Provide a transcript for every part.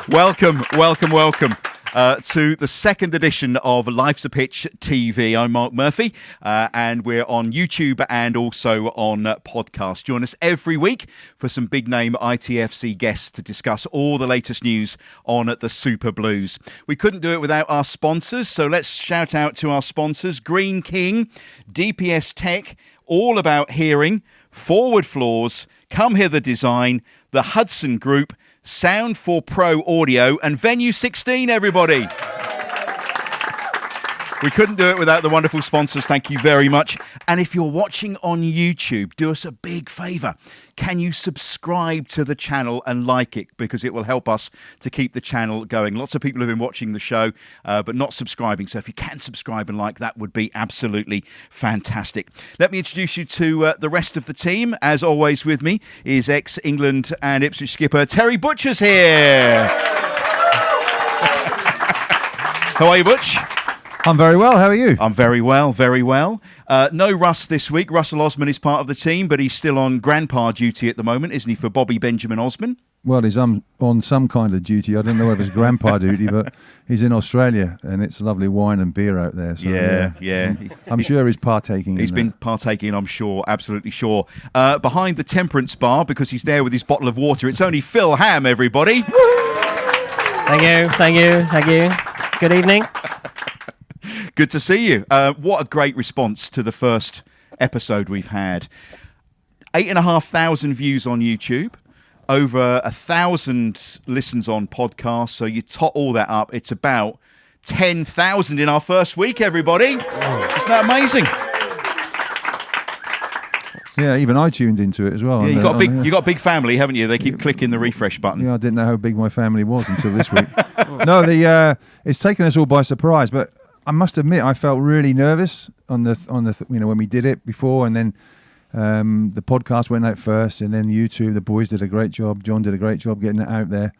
Welcome to the second edition of Life's a Pitch TV. I'm Mark Murphy, and we're on YouTube and also on podcast. Join us every week for some big-name ITFC guests to discuss all the latest news on the Super Blues. We couldn't do it without our sponsors, so let's shout out to our sponsors. Green King, DPS Tech, All About Hearing, Forward Floors, Come Hither Design, the Hudson Group, Sound 4 Pro Audio, and Venue 16, everybody. We couldn't do it without the wonderful sponsors. Thank you very much. And if you're watching on YouTube, do us a big favour. Can you subscribe to the channel and like it? Because it will help us to keep the channel going. Lots of people have been watching the show, but not subscribing. So if you can subscribe and like, that would be absolutely fantastic. Let me introduce you to the rest of the team. As always, with me is ex-England and Ipswich skipper Terry Butcher's here. How are you, Butch? I'm very well. How are you? I'm very well, very well. No Russ this week. Russell Osman is part of the team, but he's still on grandpa duty at the moment, isn't he, for Bobby Benjamin Osman? Well, he's on some kind of duty. I don't know whether it's grandpa duty, but he's in Australia, and it's lovely wine and beer out there. So, yeah. I'm sure he's partaking. He's been partaking, I'm sure, absolutely sure. Behind the temperance bar, because he's there with his bottle of water, it's only Phil Ham, everybody. Thank you. Good evening. Good to see you. What a great response to the first episode we've had. 8,500 views on YouTube, over 1,000 listens on podcasts. So you tot all that up, it's about 10,000 in our first week, everybody. Isn't that amazing? Yeah, even I tuned into it as well. Yeah, you got a big family, haven't you? They keep clicking the refresh button. Yeah, I didn't know how big my family was until this week. No, it's taken us all by surprise, but I must admit, I felt really nervous on the when we did it before, and then the podcast went out first, and then YouTube. The boys did a great job. John did a great job getting it out there,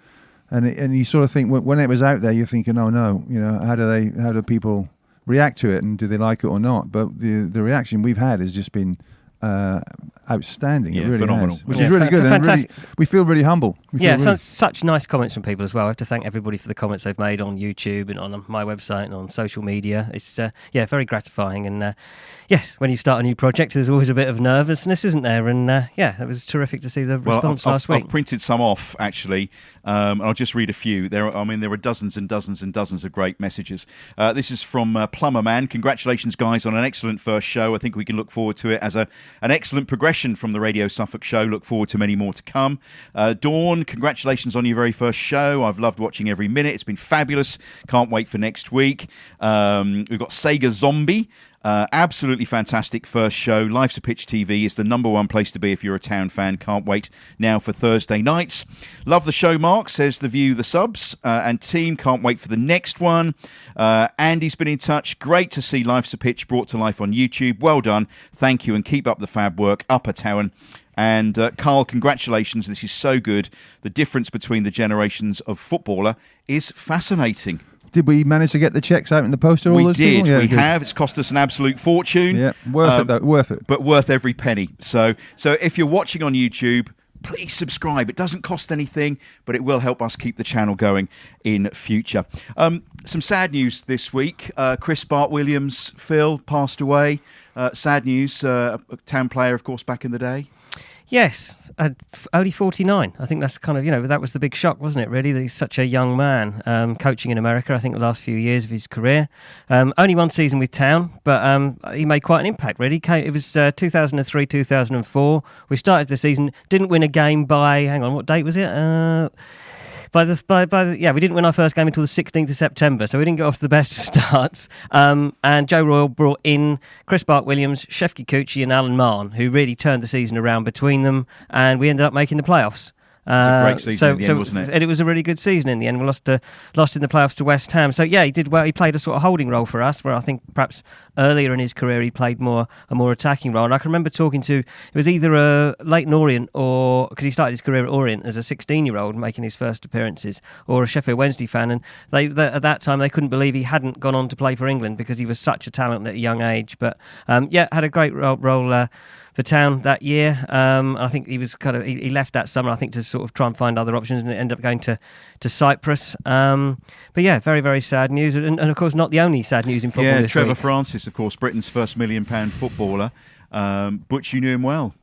and you sort of think when it was out there, you're thinking, oh no, how do people react to it, and do they like it or not? But the reaction we've had has just been outstanding. Yeah, it really phenomenal. has, which is really good. And we feel really humble. Such nice comments from people as well. I have to thank everybody for the comments they've made on YouTube and on my website and on social media. It's very gratifying. And yes, when you start a new project, there's always a bit of nervousness, isn't there? And it was terrific to see the response last week. I've printed some off actually. I'll just read a few. There are dozens and dozens and dozens of great messages. This is from Plumber Man. Congratulations, guys, on an excellent first show. I think we can look forward to it as an excellent progression from the Radio Suffolk show. Look forward to many more to come. Dawn, congratulations on your very first show. I've loved watching every minute. It's been fabulous. Can't wait for next week. We've got Sega Zombie. Absolutely fantastic first show. Life's a Pitch TV is the number one place to be if you're a Town fan. Can't wait now for Thursday nights. Love the show, Mark, says the view, the subs, and team. Can't wait for the next one. Andy's been in touch. Great to see Life's a Pitch brought to life on YouTube. Well done. Thank you, and keep up the fab work. Upper Town. And Carl, congratulations. This is so good. The difference between the generations of footballer is fascinating. Did we manage to get the checks out in the post? We did. Yeah, we have. It's cost us an absolute fortune. Yeah, worth it though. Worth it. But worth every penny. So if you're watching on YouTube, please subscribe. It doesn't cost anything, but it will help us keep the channel going in future. Some sad news this week. Chris Bart-Williams, Phil, passed away. Sad news. A Town player, of course, back in the day. Yes, only 49. I think that's kind of, that was the big shock, wasn't it, really? That he's such a young man, coaching in America, I think the last few years of his career. Only one season with Town, but he made quite an impact, really. It was 2003, 2004. We started the season, didn't win a game by, what date was it? We didn't win our first game until the 16th of September, so we didn't get off to the best of starts. And Joe Royle brought in Chris Bart-Williams, Shef Kikuchi and Alan Mahon, who really turned the season around between them, and we ended up making the playoffs. It was a great season in the end, wasn't it? And it was a really good season in the end. We lost in the playoffs to West Ham. So yeah, he did well. He played a sort of holding role for us, where I think perhaps earlier in his career he played a more attacking role. And I can remember talking to, it was either Leighton Orient, or because he started his career at Orient as a 16-year-old making his first appearances, or a Sheffield Wednesday fan, and they at that time they couldn't believe he hadn't gone on to play for England because he was such a talent at a young age. But had a great role for Town that year. I think he was he left that summer, I think, to sort of try and find other options, and ended up going to Cyprus. But yeah, very, very sad news, and of course not the only sad news in football this Trevor week. Francis, of course, Britain's first £1 million footballer. Butch, you knew him well.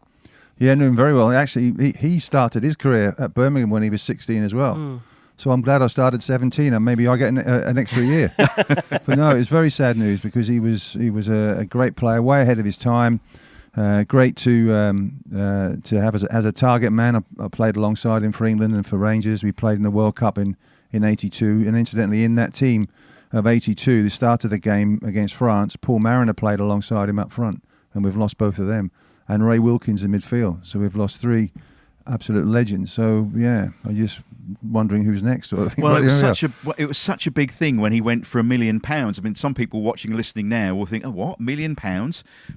Yeah, I knew him very well. Actually, he started his career at Birmingham when he was 16 as well. So I'm glad I started 17, and maybe I get an extra year. But no, it's very sad news, because he was a great player, way ahead of his time. Great to have as a target man. I played alongside him for England and for Rangers. We played in the World Cup in '82, and incidentally, in that team of '82, the start of the game against France, Paul Mariner played alongside him up front, and we've lost both of them. And Ray Wilkins in midfield. So we've lost 3 absolute legends. So yeah, I'm just wondering who's next. Sort of thing. Well, it was such a big thing when he went for £1 million. I mean, some people watching and listening now will think, "Oh, what, £1 million?"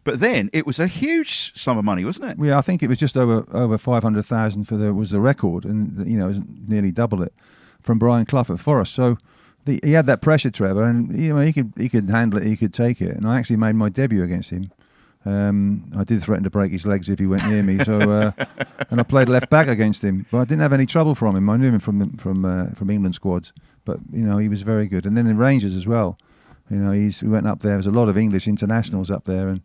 But then it was a huge sum of money, wasn't it? Yeah, I think it was just over 500,000 was the record, and it was nearly double it from Brian Clough at Forest. So he had that pressure, Trevor, and he could handle it, he could take it. And I actually made my debut against him. I did threaten to break his legs if he went near me. So, and I played left back against him, but I didn't have any trouble from him. I knew him from England squads, but he was very good. And then in Rangers as well, we went up there. There's a lot of English internationals up there, and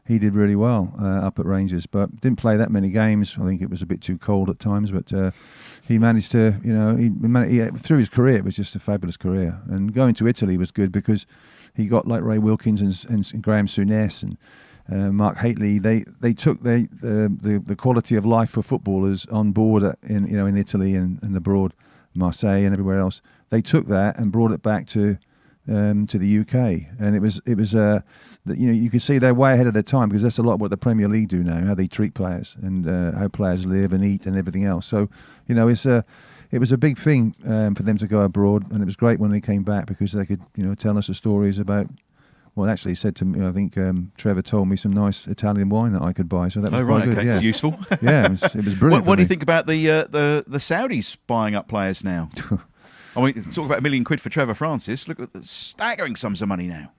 he did really well up at Rangers, but didn't play that many games. I think it was a bit too cold at times, but he managed to, through his career, it was just a fabulous career. And going to Italy was good, because he got like Ray Wilkins and Graham Souness and Mark Haitley. They took the quality of life for footballers on board in Italy and abroad, Marseille and everywhere else. They took that and brought it back to the UK, and it was you can see they're way ahead of their time, because that's a lot of what the Premier League do now, how they treat players and how players live and eat and everything else. So it was a big thing for them to go abroad, and it was great when they came back, because they could tell us the stories about. Well, actually, he said to me, I think Trevor told me some nice Italian wine that I could buy, so that was quite good. Okay. Yeah, Useful. Yeah, it was brilliant. What do you think about the Saudis buying up players now? I mean, talk about £1 million for Trevor Francis. Look at the staggering sums of money now.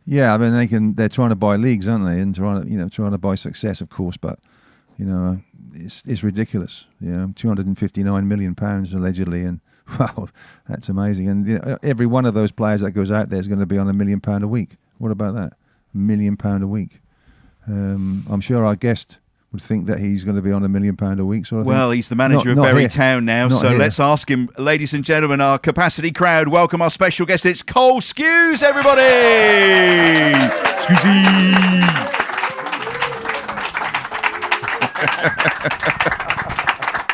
Yeah, I mean they're trying to buy leagues, aren't they? And trying to buy success, of course. But it's ridiculous. £259 million allegedly, and wow, that's amazing. And every one of those players that goes out there is going to be on £1 million a week. What about that? £1 million a week. I'm sure our guest would think that he's going to be on £1 million a week. Sort of well, thing. He's the manager of Not Bury here. Town now, Not so here. let's ask him. Ladies and gentlemen, our capacity crowd, welcome our special guest. It's Cole Skuse, everybody! Skuse!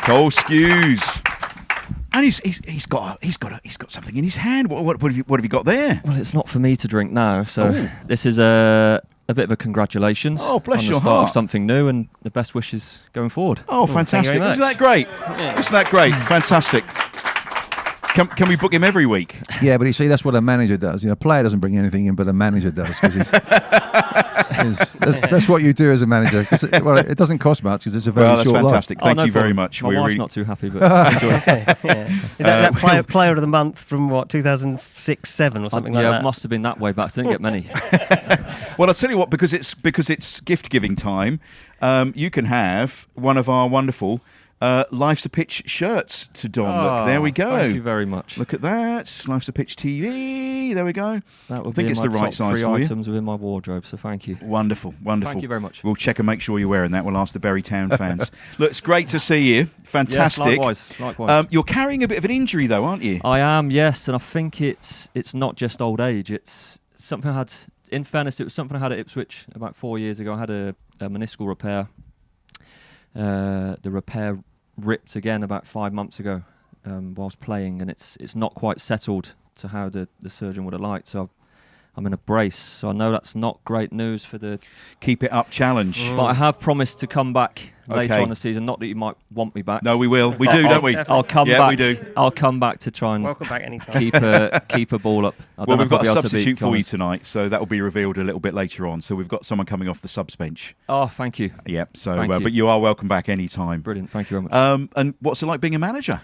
Cole Skuse. And he's got something in his hand. What have you got there? Well, it's not for me to drink now, so this is a bit of a congratulations Oh, bless on your the start heart. of something new, and the best wishes going forward. Oh, thank you fantastic. very Isn't much. that great? Isn't that great? Fantastic. Can we book him every week? Yeah, but you see, that's what a manager does. A player doesn't bring anything in, but a manager does. 'Cause that's what you do as a manager. It doesn't cost much, because it's a very Well, that's short fantastic. Oh, Thank no you very problem. much. My We wife's really- not too happy, but Yeah. Is that player of the month from 2006-7 or something like yeah, that? it must have been that way back. So I didn't get many. Well, I'll tell you what, because it's gift giving time, you can have one of our wonderful Life's a Pitch shirts to don. Look, there we go. Thank you very much. Look at that. Life's a Pitch TV. There we go. That would I think be it's in the my right top size 3 for you. items within my wardrobe. So thank you. Wonderful, wonderful. Thank you very much. We'll check and make sure you're wearing that. We'll ask the Bury Town fans. Look, it's great to see you. Fantastic. Yes, likewise. You're carrying a bit of an injury, though, aren't you? I am, yes, and I think it's not just old age. It's something I had. In fairness, it was something I had at Ipswich about 4 years ago. I had a meniscal repair. The repair ripped again about 5 months ago whilst playing, and it's not quite settled to how the surgeon would have liked. So I'm in a brace. So I know that's not great news for the. Keep it up challenge. But I have promised to come back later Okay. on the season. Not that you might want me back. No, we will. We do, don't we? I'll come Yeah, back. we do. I'll come back to try and Welcome back anytime. keep a ball up. I Well, don't know we've if I'll got be a able to substitute beat for you Connors. tonight, so that will be revealed a little bit later on. So we've got someone coming off the subs bench. Oh, thank you. Yep. So, Thank you. but you are welcome back any time. Brilliant. Thank you very much. And what's it like being a manager?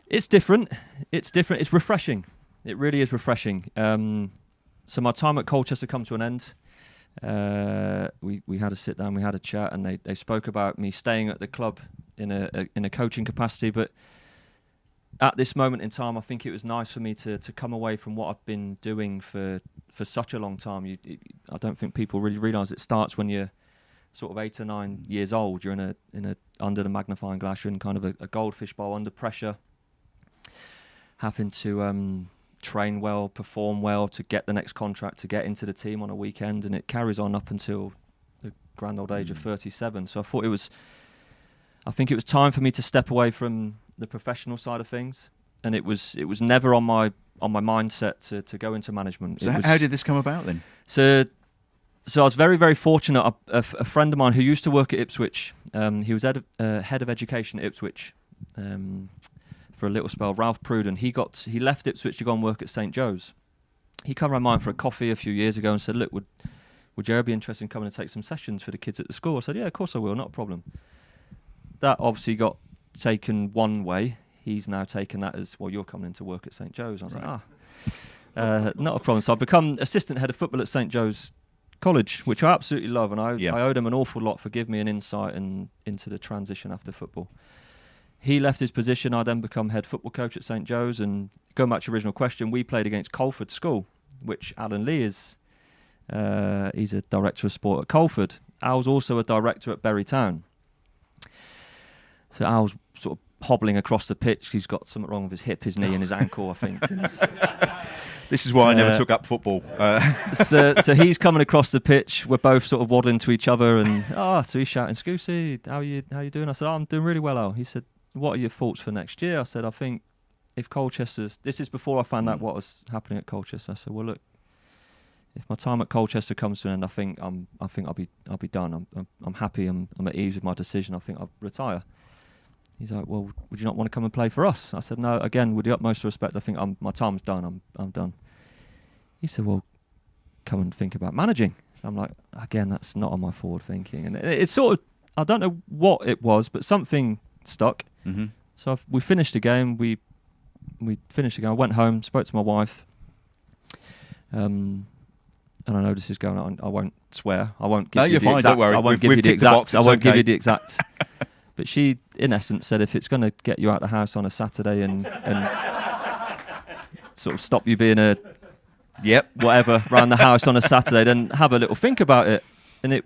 It's different. It's refreshing. It really is refreshing. So my time at Colchester come to an end. we had a sit down, we had a chat, and they spoke about me staying at the club in a coaching capacity. But at this moment in time, I think it was nice for me to come away from what I've been doing for such a long time. I don't think people really realise it starts when you're sort of 8 or 9 years old. You're in a under the magnifying glass, you're in kind of a goldfish bowl under pressure, having to train well, perform well to get the next contract, to get into the team on a weekend, and it carries on up until the grand old age of 37. So I think it was time for me to step away from the professional side of things, and it was never on my mindset to go into management. So how did this come about then? So I was very, very fortunate. A friend of mine who used to work at Ipswich, he was head of education at Ipswich for a little spell, Ralph Pruden. He left Ipswich to go and work at St. Joe's. He came around mine for a coffee a few years ago and said, look, would you ever be interested in coming and take some sessions for the kids at the school? I said, yeah, of course I will, not a problem. That obviously got taken one way. He's now taken that as, well, you're coming in to work at St. Joe's. I was like, not a problem. So I've become assistant head of football at St. Joe's College, which I absolutely love, and I owe them an awful lot for giving me an insight into the transition after football. He left his position. I then become head football coach at St. Joe's, and going back to your original question, we played against Colford School, which Alan Lee is. He's a director of sport at Colford. Al's also a director at Bury Town. So Al's sort of hobbling across the pitch. He's got something wrong with his hip, his knee, and his ankle, I think. This is why I never took up football. So he's coming across the pitch. We're both sort of waddling to each other, and so he's shouting, "Skuse, how you doing?" I said, I'm doing really well, Al. He said, "What are your thoughts for next year?" I said, "I think if Colchester's..." This is before I found out what was happening at Colchester. I said, "Well, look, if my time at Colchester comes to an end, I think I'll be done. I'm happy. I'm at ease with my decision. I think I'll retire." He's like, "Well, would you not want to come and play for us?" I said, "No, again, with the utmost respect, I think my time's done. I'm done." He said, "Well, come and think about managing." I'm like, again, that's not on my forward thinking. And it's sort of, I don't know what it was, but something stuck. Mm-hmm. So we finished the game. We finished the game. I went home, spoke to my wife. And I know this is going on. I won't swear. I won't give you the exacts. Don't worry. I won't give you the exacts. I won't give you the exacts. But she, in essence, said if it's going to get you out of the house on a Saturday and sort of stop you being a whatever around the house on a Saturday, then have a little think about it. And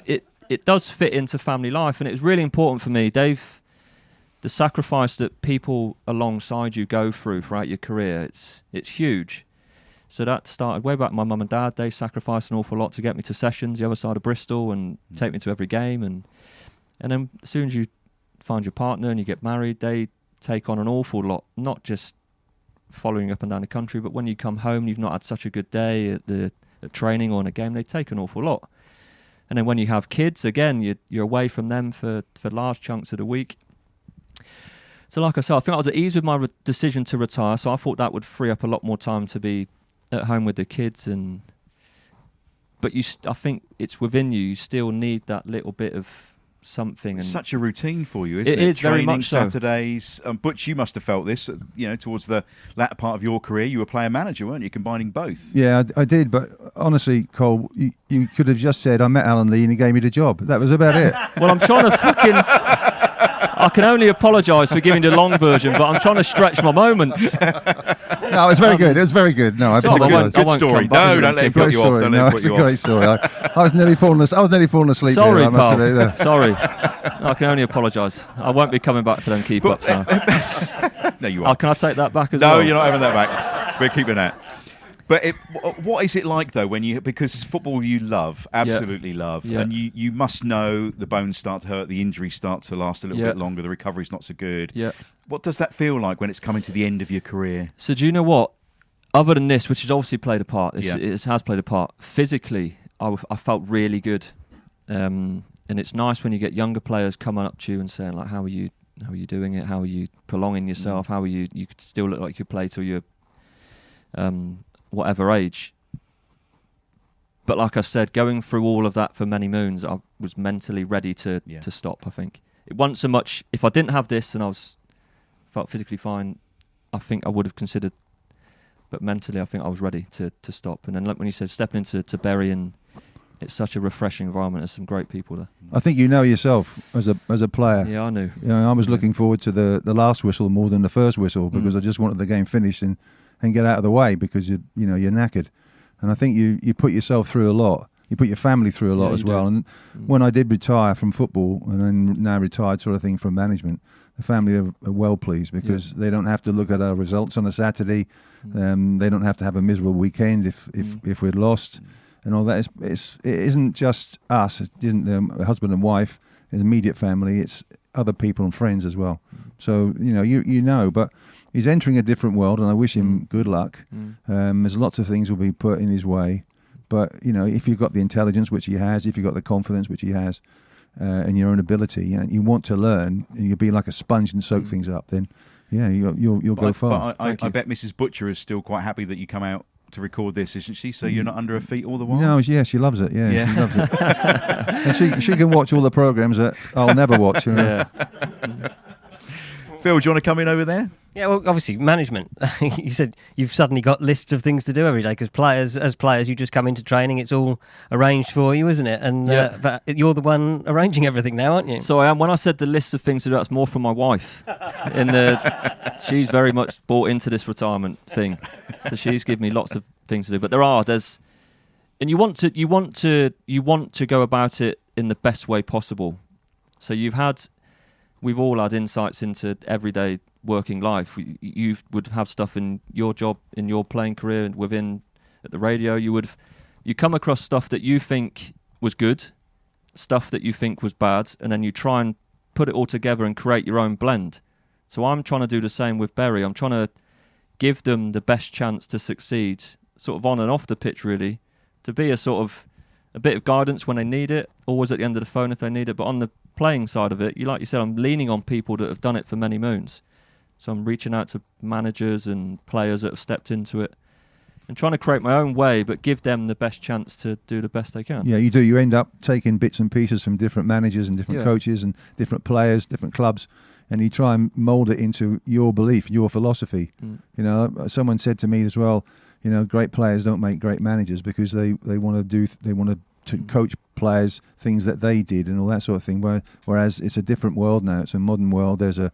it does fit into family life, and it was really important for me, Dave. The sacrifice that people alongside you go through throughout your career, it's huge. So that started way back. My mum and dad, they sacrificed an awful lot to get me to sessions the other side of Bristol and take me to every game. And then as soon as you find your partner and you get married, they take on an awful lot, not just following up and down the country, but when you come home and you've not had such a good day at training or in a game, they take an awful lot. And then when you have kids, again, you're away from them for large chunks of the week. So like I said, I think I was at ease with my decision to retire, so I thought that would free up a lot more time to be at home with the kids. But I think it's within you. You still need that little bit of something. It's such a routine for you, isn't it? It is Training, very much so. Saturdays. Butch, you must have felt this, towards the latter part of your career. You were player manager, weren't you, combining both? Yeah, I did. But honestly, Cole, you could have just said, "I met Alan Lee and he gave me the job." That was about it. Well, I'm trying to I can only apologise for giving the long version, but I'm trying to stretch my moments. No, it was very good. It was very good. No, it's a good story. No, don't let him put you off. It's a great story. I was nearly falling asleep. Sorry, here, pal. Sorry. I can only apologise. I won't be coming back for them keep-ups now. No, you are. Can I take that back as well? No, you're not having that back. We're keeping that. But what is it like, though, because football you love, absolutely love, and you must know the bones start to hurt, the injuries start to last a little bit longer, the recovery's not so good. Yeah. What does that feel like when it's coming to the end of your career? So do you know what? Other than this, which has obviously played a part, it has played a part, physically, I felt really good. And it's nice when you get younger players coming up to you and saying, like, how are you doing it? How are you prolonging yourself? How are you still look like you play till you're whatever age. But like I said, going through all of that for many moons, I was mentally ready to stop, I think. It wasn't so much, if I didn't have this and I felt physically fine, I think I would have considered, but mentally I think I was ready to stop. And then like when you said stepping into Bury and it's such a refreshing environment. There's some great people there. I think you know yourself as a player. Yeah, I knew. You know, I was looking forward to the last whistle more than the first whistle because I just wanted the game finished and get out of the way because you're knackered. And I think you put yourself through a lot. You put your family through a lot as well. And when I did retire from football and then now retired sort of thing from management, the family are well pleased because they don't have to look at our results on a Saturday. They don't have to have a miserable weekend if we're lost and all that. It isn't just us. It isn't the husband and wife, his immediate family. It's other people and friends as well. So, you know, but he's entering a different world and I wish him good luck. There's lots of things will be put in his way. But, if you've got the intelligence, which he has, if you've got the confidence, which he has, and your own ability, you want to learn, and you'll be like a sponge and soak things up, then, you'll go far. But I bet Mrs. Butcher is still quite happy that you come out to record this, isn't she? So you're not under her feet all the while? No, she loves it. Yeah. She loves it. And she can watch all the programmes that I'll never watch. Yeah. Phil, do you want to come in over there? Yeah, well, obviously, management. You said you've suddenly got lists of things to do every day because as players, you just come into training, it's all arranged for you, isn't it? And but you're the one arranging everything now, aren't you? So I am. When I said the list of things to do, that's more from my wife. She's very much bought into this retirement thing, so she's given me lots of things to do. But and you want to go about it in the best way possible. So we've all had insights into everyday working life. You would have stuff in your job, in your playing career, and at the radio. You come across stuff that you think was good, stuff that you think was bad, and then you try and put it all together and create your own blend. So I'm trying to do the same with Bury. I'm trying to give them the best chance to succeed, sort of on and off the pitch, really, to be a bit of guidance when they need it, always at the end of the phone if they need it. But on the playing side of it, like you said, I'm leaning on people that have done it for many moons. So I'm reaching out to managers and players that have stepped into it and trying to create my own way, but give them the best chance to do the best they can. Yeah, you do. You end up taking bits and pieces from different managers and different coaches and different players, different clubs, and you try and mould it into your belief, your philosophy. Someone said to me as well, great players don't make great managers because they want to coach players things that they did and all that sort of thing. Whereas it's a different world now. It's a modern world. There's a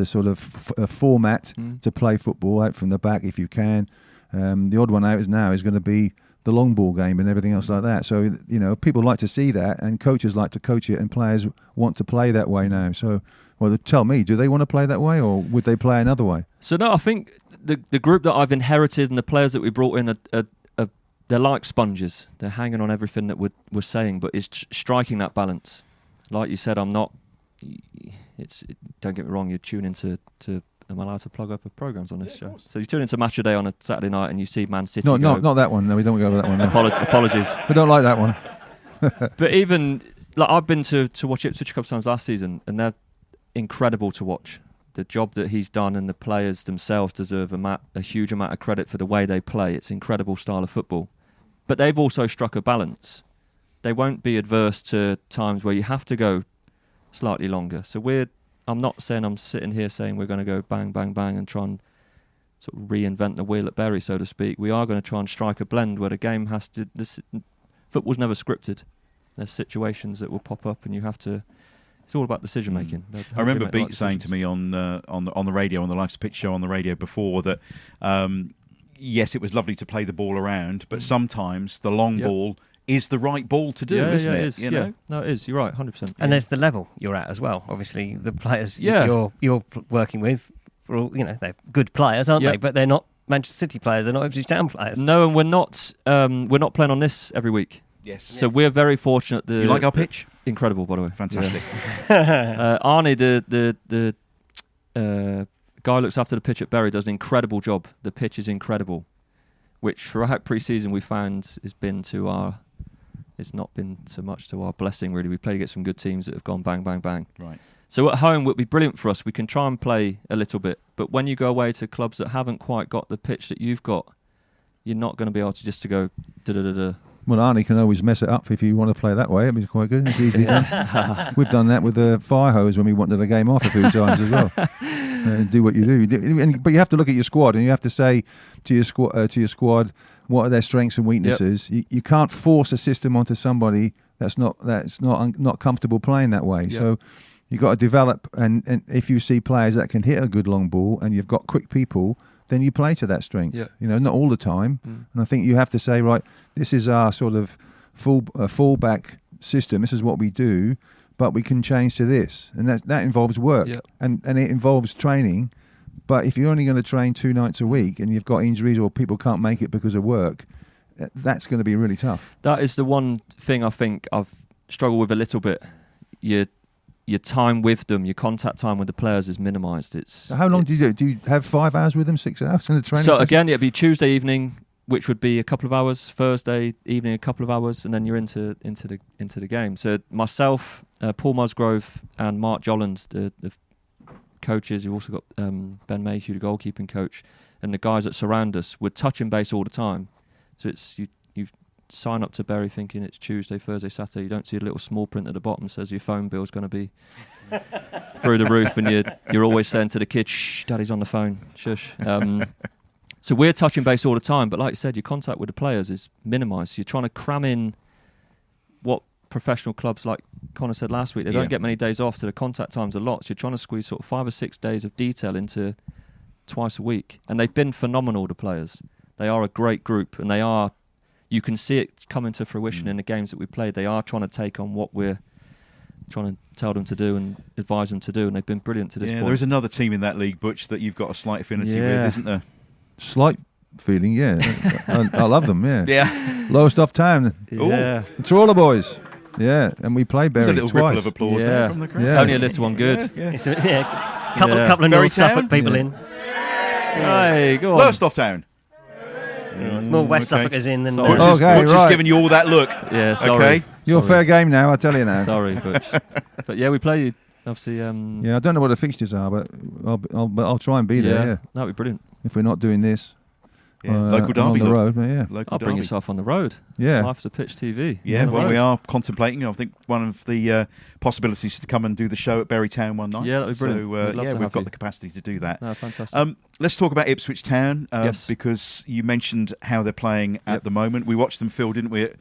sort of a format to play football out from the back if you can. The odd one out is going to be the long ball game and everything else like that. So people like to see that, and coaches like to coach it, and players want to play that way now. So, well, tell me, do they want to play that way, or would they play another way? So no, I think the group that I've inherited and the players that we brought in are they're like sponges. They're hanging on everything that we're saying, but it's striking that balance. Like you said, I'm not. Don't get me wrong. You tune into. Am I allowed to plug up programs on this show? So you tune into Match a Day on a Saturday night, and you see Man City. Not that one. No, we don't go over that one. No. Apologies. We don't like that one. But even I've been to watch Ipswich a couple times last season, and they're incredible to watch. The job that he's done, and the players themselves deserve a huge amount of credit for the way they play. It's an incredible style of football. But they've also struck a balance. They won't be adverse to times where you have to go slightly longer. So I'm not saying I'm sitting here saying we're going to go bang, bang, bang and try and sort of reinvent the wheel at Bury, so to speak. We are going to try and strike a blend where the game has to... Football's never scripted. There's situations that will pop up and you have to... It's all about decision making. I remember Beat saying to me on the radio, on the Life's Pitch show on the radio before, that yes, it was lovely to play the ball around, but sometimes the long ball is the right ball to do, isn't it? It is. No, it is. You're right, 100%. And there's the level you're at as well. Obviously, the players you're working with, are all, they're good players, aren't they? But they're not Manchester City players. They're not Ipswich Town players. No, and we're not playing on this every week. Yes. So we're very fortunate. You like our pitch? Incredible, by the way. Fantastic. Arnie, the guy who looks after the pitch at Bury, does an incredible job. The pitch is incredible, which throughout pre-season we found it's not been so much to our blessing, really. We played against some good teams that have gone bang, bang, bang. Right. So at home, it would be brilliant for us. We can try and play a little bit. But when you go away to clubs that haven't quite got the pitch that you've got, you're not going to be able to just to go da-da-da-da. Well, Arnie can always mess it up if you want to play that way. I mean, it's quite good. It's easily done. We've done that with the fire hose when we wanted the game off a few times as well. do what you do. But you have to look at your squad, and you have to say to your squad, what are their strengths and weaknesses. You can't force a system onto somebody that's not comfortable playing that way. Yeah. So you've got to develop, and if you see players that can hit a good long ball, and you've got quick people, then you play to that strength. Yeah. Not all the time. And I think you have to say, right, this is our sort of fallback system. This is what we do, but we can change to this, and that involves work, and it involves training. But if you're only going to train 2 nights a week and you've got injuries or people can't make it because of work, that's going to be really tough. That is the one thing I think I've struggled with a little bit. Your time with them, your contact time with the players is minimised. So how long do you do? Do you have 5 hours with them, 6 hours in the training? So session? again, it'd be Tuesday evening, which would be a couple of hours. Thursday evening, a couple of hours, and then you're into the game. So myself, Paul Musgrove, and Mark Jolland, the coaches. You've also got Ben Mayhew, the goalkeeping coach, and the guys that surround us. We're touching base all the time. So it's you sign up to Bury thinking it's Tuesday, Thursday, Saturday. You don't see a little small print at the bottom that says your phone bill's going to be through the roof, and you're always saying to the kids, "Shh, Daddy's on the phone, shush." So we're touching base all the time, but like you said, your contact with the players is minimised. You're trying to cram in what professional clubs, like Connor said last week, they don't get many days off, so the contact time's a lot. So you're trying to squeeze sort of 5 or 6 days of detail into twice a week, and they've been phenomenal. The players, they are a great group, and they are. You can see it coming to fruition in the games that we played. They are trying to take on what we're trying to tell them to do and advise them to do, and they've been brilliant to this point. There is another team in that league, Butch, that you've got a slight affinity with, isn't there? Slight feeling, yeah. I love them, yeah. Yeah. Lowest off town. Yeah. The Trawler boys. Yeah, and we played Bury There's a little twice. ripple of applause there from the crowd. Yeah. Only a little one, good. Couple of Bury North Suffolk Town? people in. Hey, go on. Lowest off town. More West Suffolk is in than. Sorry. Butch is right. giving you all that look. Yeah, sorry. Okay. You're fair game now, I tell you now. Sorry, Butch. But yeah, we play obviously. Yeah, I don't know what the fixtures are, but I'll try and be there. Yeah, that'd be brilliant. if we're not doing this. Local derby. on the road, but yeah. Local I'll bring derby. yourself on the road. Yeah. Life's a pitch TV. Yeah, On the well, road. we are contemplating. I think one of the possibilities to come and do the show at Bury Town one night. Yeah, that'd be brilliant. So, We'd love to we've have got you. the capacity to do that. No, fantastic. Let's talk about Ipswich Town Yes. because you mentioned how they're playing at the moment. We watched them, Phil, didn't we, at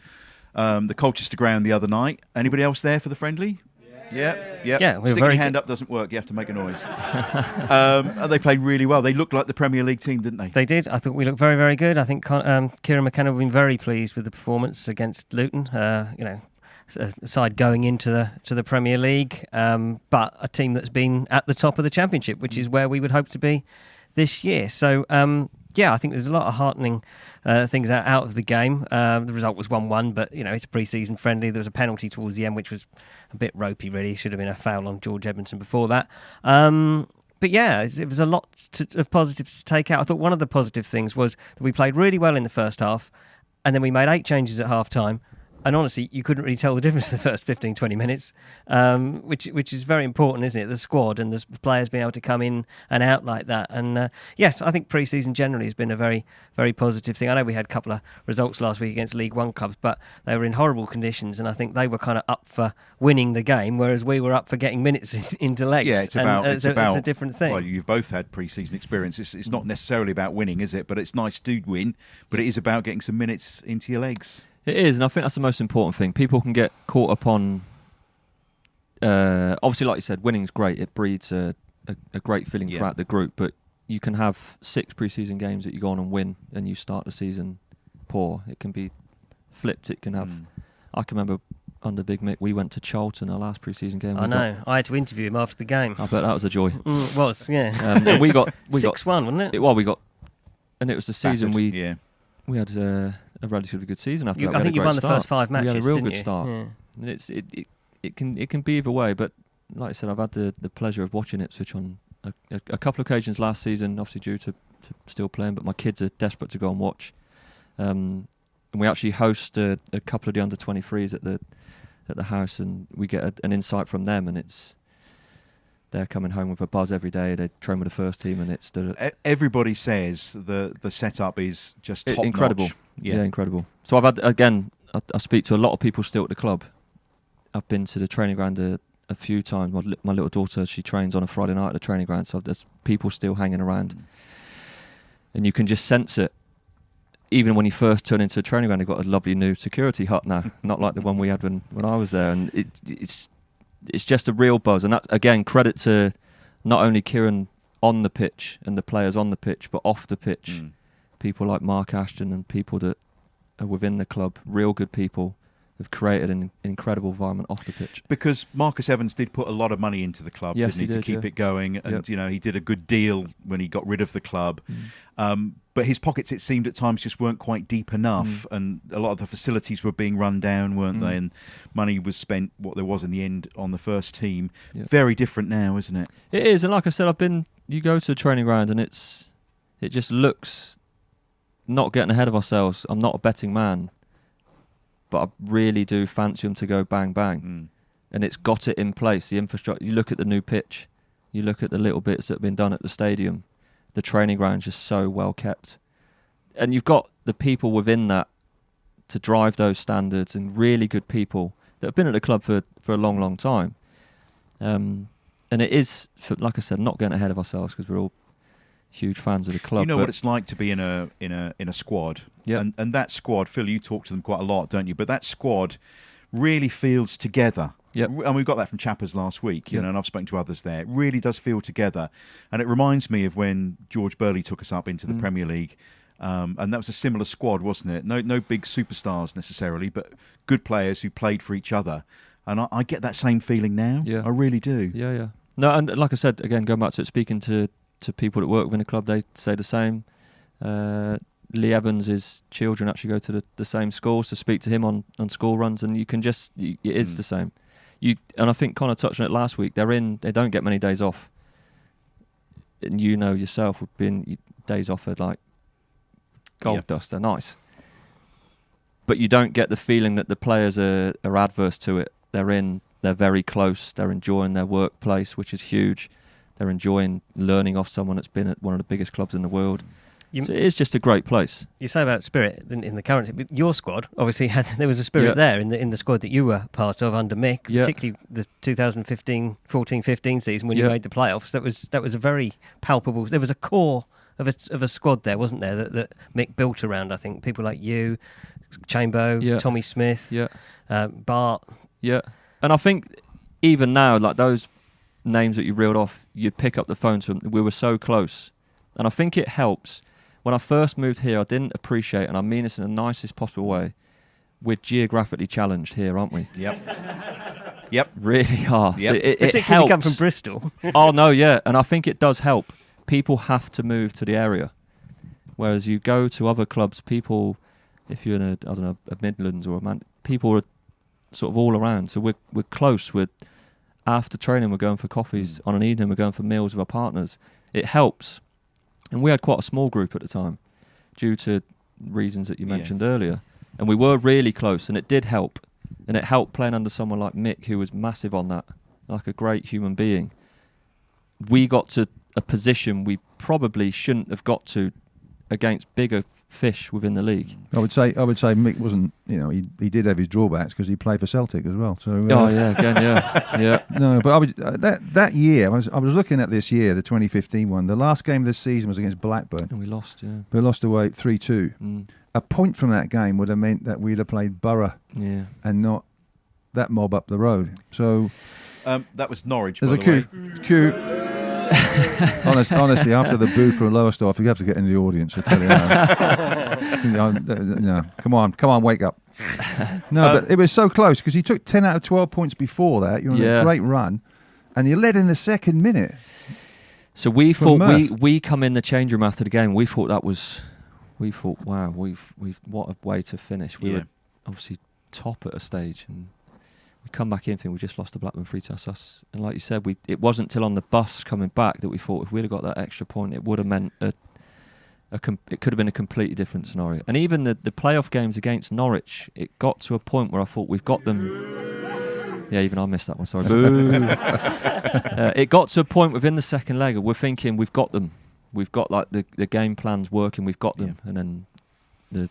the Colchester ground the other night. Anybody else there for the friendly? Yeah. Yeah, we were Sticking very your hand up doesn't work. You have to make a noise. They played really well. They looked like the Premier League team, didn't they? They did. I thought we looked very, very good. I think Kieran McKenna have been very pleased with the performance against Luton. A side going into the Premier League, but a team that's been at the top of the Championship, which is where we would hope to be this year. So, I think there's a lot of heartening things out of the game. The result was 1-1, but it's a pre-season friendly. There was a penalty towards the end, which was a bit ropey, really. Should have been a foul on George Edmondson before that. But yeah, it was a lot of positives to take out. I thought one of the positive things was that we played really well in the first half, and then we made 8 changes at half time. And honestly, you couldn't really tell the difference in the first 15, 20 minutes, which is very important, isn't it? The squad and the players being able to come in and out like that. And yes, I think pre-season generally has been a very, very positive thing. I know we had a couple of results last week against League One clubs, but they were in horrible conditions, and I think they were kind of up for winning the game, whereas we were up for getting minutes into legs. Yeah, it's it's a different thing. Well, you've both had pre-season experience. It's not necessarily about winning, is it? But it's nice to win. But it is about getting some minutes into your legs. It is, and I think that's the most important thing. People can get caught up on... obviously, like you said, winning's great. It breeds a great feeling throughout the group, but you can have 6 pre-season games that you go on and win, and you start the season poor. It can be flipped. It can have... I can remember under Big Mick, we went to Charlton, our last pre-season game. I know. I had to interview him after the game. I bet that was a joy. It was, yeah. And we got 6-1, wasn't it? Well, we got... And it was the season Battered, we had a relatively good season after that. I think you won the first 5 matches. We had a real didn't good you? start. Yeah. And it can be either way, but like I said, I've had the pleasure of watching Ipswich on a couple of occasions last season, obviously due to still playing, but my kids are desperate to go and watch. And we actually host a couple of the under-23s at the house, and we get an insight from them, and they're coming home with a buzz every day. They train with the first team, and it's everybody says the setup is just top incredible. notch. Yeah, incredible. So I've had I speak to a lot of people still at the club. I've been to the training ground a few times. My little daughter, she trains on a Friday night at the training ground, so there's people still hanging around, and you can just sense it. Even when you first turn into a training ground, they've got a lovely new security hut now, not like the one we had when I was there, and it's just a real buzz. And that, again, credit to not only Kieran on the pitch and the players on the pitch, but off the pitch. People like Mark Ashton and people that are within the club, real good people, have created an incredible environment off the pitch. Because Marcus Evans did put a lot of money into the club, Yes, didn't he, to keep it going? And, he did a good deal when he got rid of the club. But his pockets, it seemed at times, just weren't quite deep enough. And a lot of the facilities were being run down, weren't they? And money was spent, what there was in the end, on the first team. Very different now, isn't it? It is. And like I said, you go to the training ground and it just looks, not getting ahead of ourselves. I'm not a betting man, but I really do fancy them to go bang, bang. And it's got it in place, the infrastructure. You look at the new pitch, you look at the little bits that have been done at the stadium, the training ground's just so well kept. And you've got the people within that to drive those standards, and really good people that have been at the club for a long, long time. And it is, like I said, not getting ahead of ourselves, because we're all huge fans of the club. You know what it's like to be in a squad, and that squad, Phil, you talk to them quite a lot, don't you? But that squad really feels together. And we got that from Chappers last week, you know, and I've spoken to others there. It really does feel together, and it reminds me of when George Burley took us up into the Premier League, and that was a similar squad, wasn't it? No big superstars necessarily, but good players who played for each other, and I get that same feeling now. I really do. No, and like I said, again, going back to it, speaking to people that work within the club, they say the same. Lee Evans' children actually go to the same schools, to speak to him on school runs, and you can just, it is the same. And I think Connor touched on it last week, they don't get many days off. And you know yourself, have been days off are like gold dust, they're nice. But you don't get the feeling that the players are adverse to it. They're very close, they're enjoying their workplace, which is huge. They're enjoying learning off someone that's been at one of the biggest clubs in the world. So it is just a great place. You say about spirit in the current, your squad obviously there was a spirit there in the squad that you were part of under Mick, particularly the 2014-15 season when you made the playoffs. That was a very palpable. There was a core of a squad there, wasn't there, that Mick built around. I think people like you, Chambo, Tommy Smith, Bart. And I think even now, like those names that you reeled off, you'd pick up the phone to them. We were so close, and I think it helps. When I first moved here, I didn't appreciate, and I mean this in the nicest possible way, we're geographically challenged here, aren't we? Yep. Really are. Yep. So it Particularly helps. you come from Bristol. Oh, no, and I think it does help. People have to move to the area. Whereas you go to other clubs, people, if you're in a Midlands or people are sort of all around. So we're close. After training, we're going for coffees. On an evening, we're going for meals with our partners. It helps. And we had quite a small group at the time, due to reasons that you mentioned earlier. And we were really close, and it did help. And it helped playing under someone like Mick, who was massive on that, like a great human being. We got to a position we probably shouldn't have got to against bigger fish within the league. I would say Mick wasn't, he did have his drawbacks because he played for Celtic as well. So No, but I would, that year I was looking at this year, the 2015 one. The last game of the season was against Blackburn, and we lost. We lost away 3-2. A point from that game would have meant that we'd have played Borough, and not that mob up the road. So that was Norwich. There's a queue. Honestly, after the boo from Lowestoft, you have to get in the audience. I tell you no, come on, wake up. No, but it was so close because he took 10 out of 12 points before that. You're on a great run, and you led in the second minute. So we thought we come in the change room after the game. We thought wow, we've what a way to finish. We were obviously top at a stage, and we come back in thinking we just lost to Blackburn 3-2 us. And like you said, it wasn't till on the bus coming back that we thought if we'd have got that extra point, it would have meant it could have been a completely different scenario. And even the playoff games against Norwich, it got to a point where I thought we've got them. Yeah, even I missed that one. Sorry. Boo. It got to a point within the second leg, we're thinking we've got them. We've got like the game plans working. We've got them, and then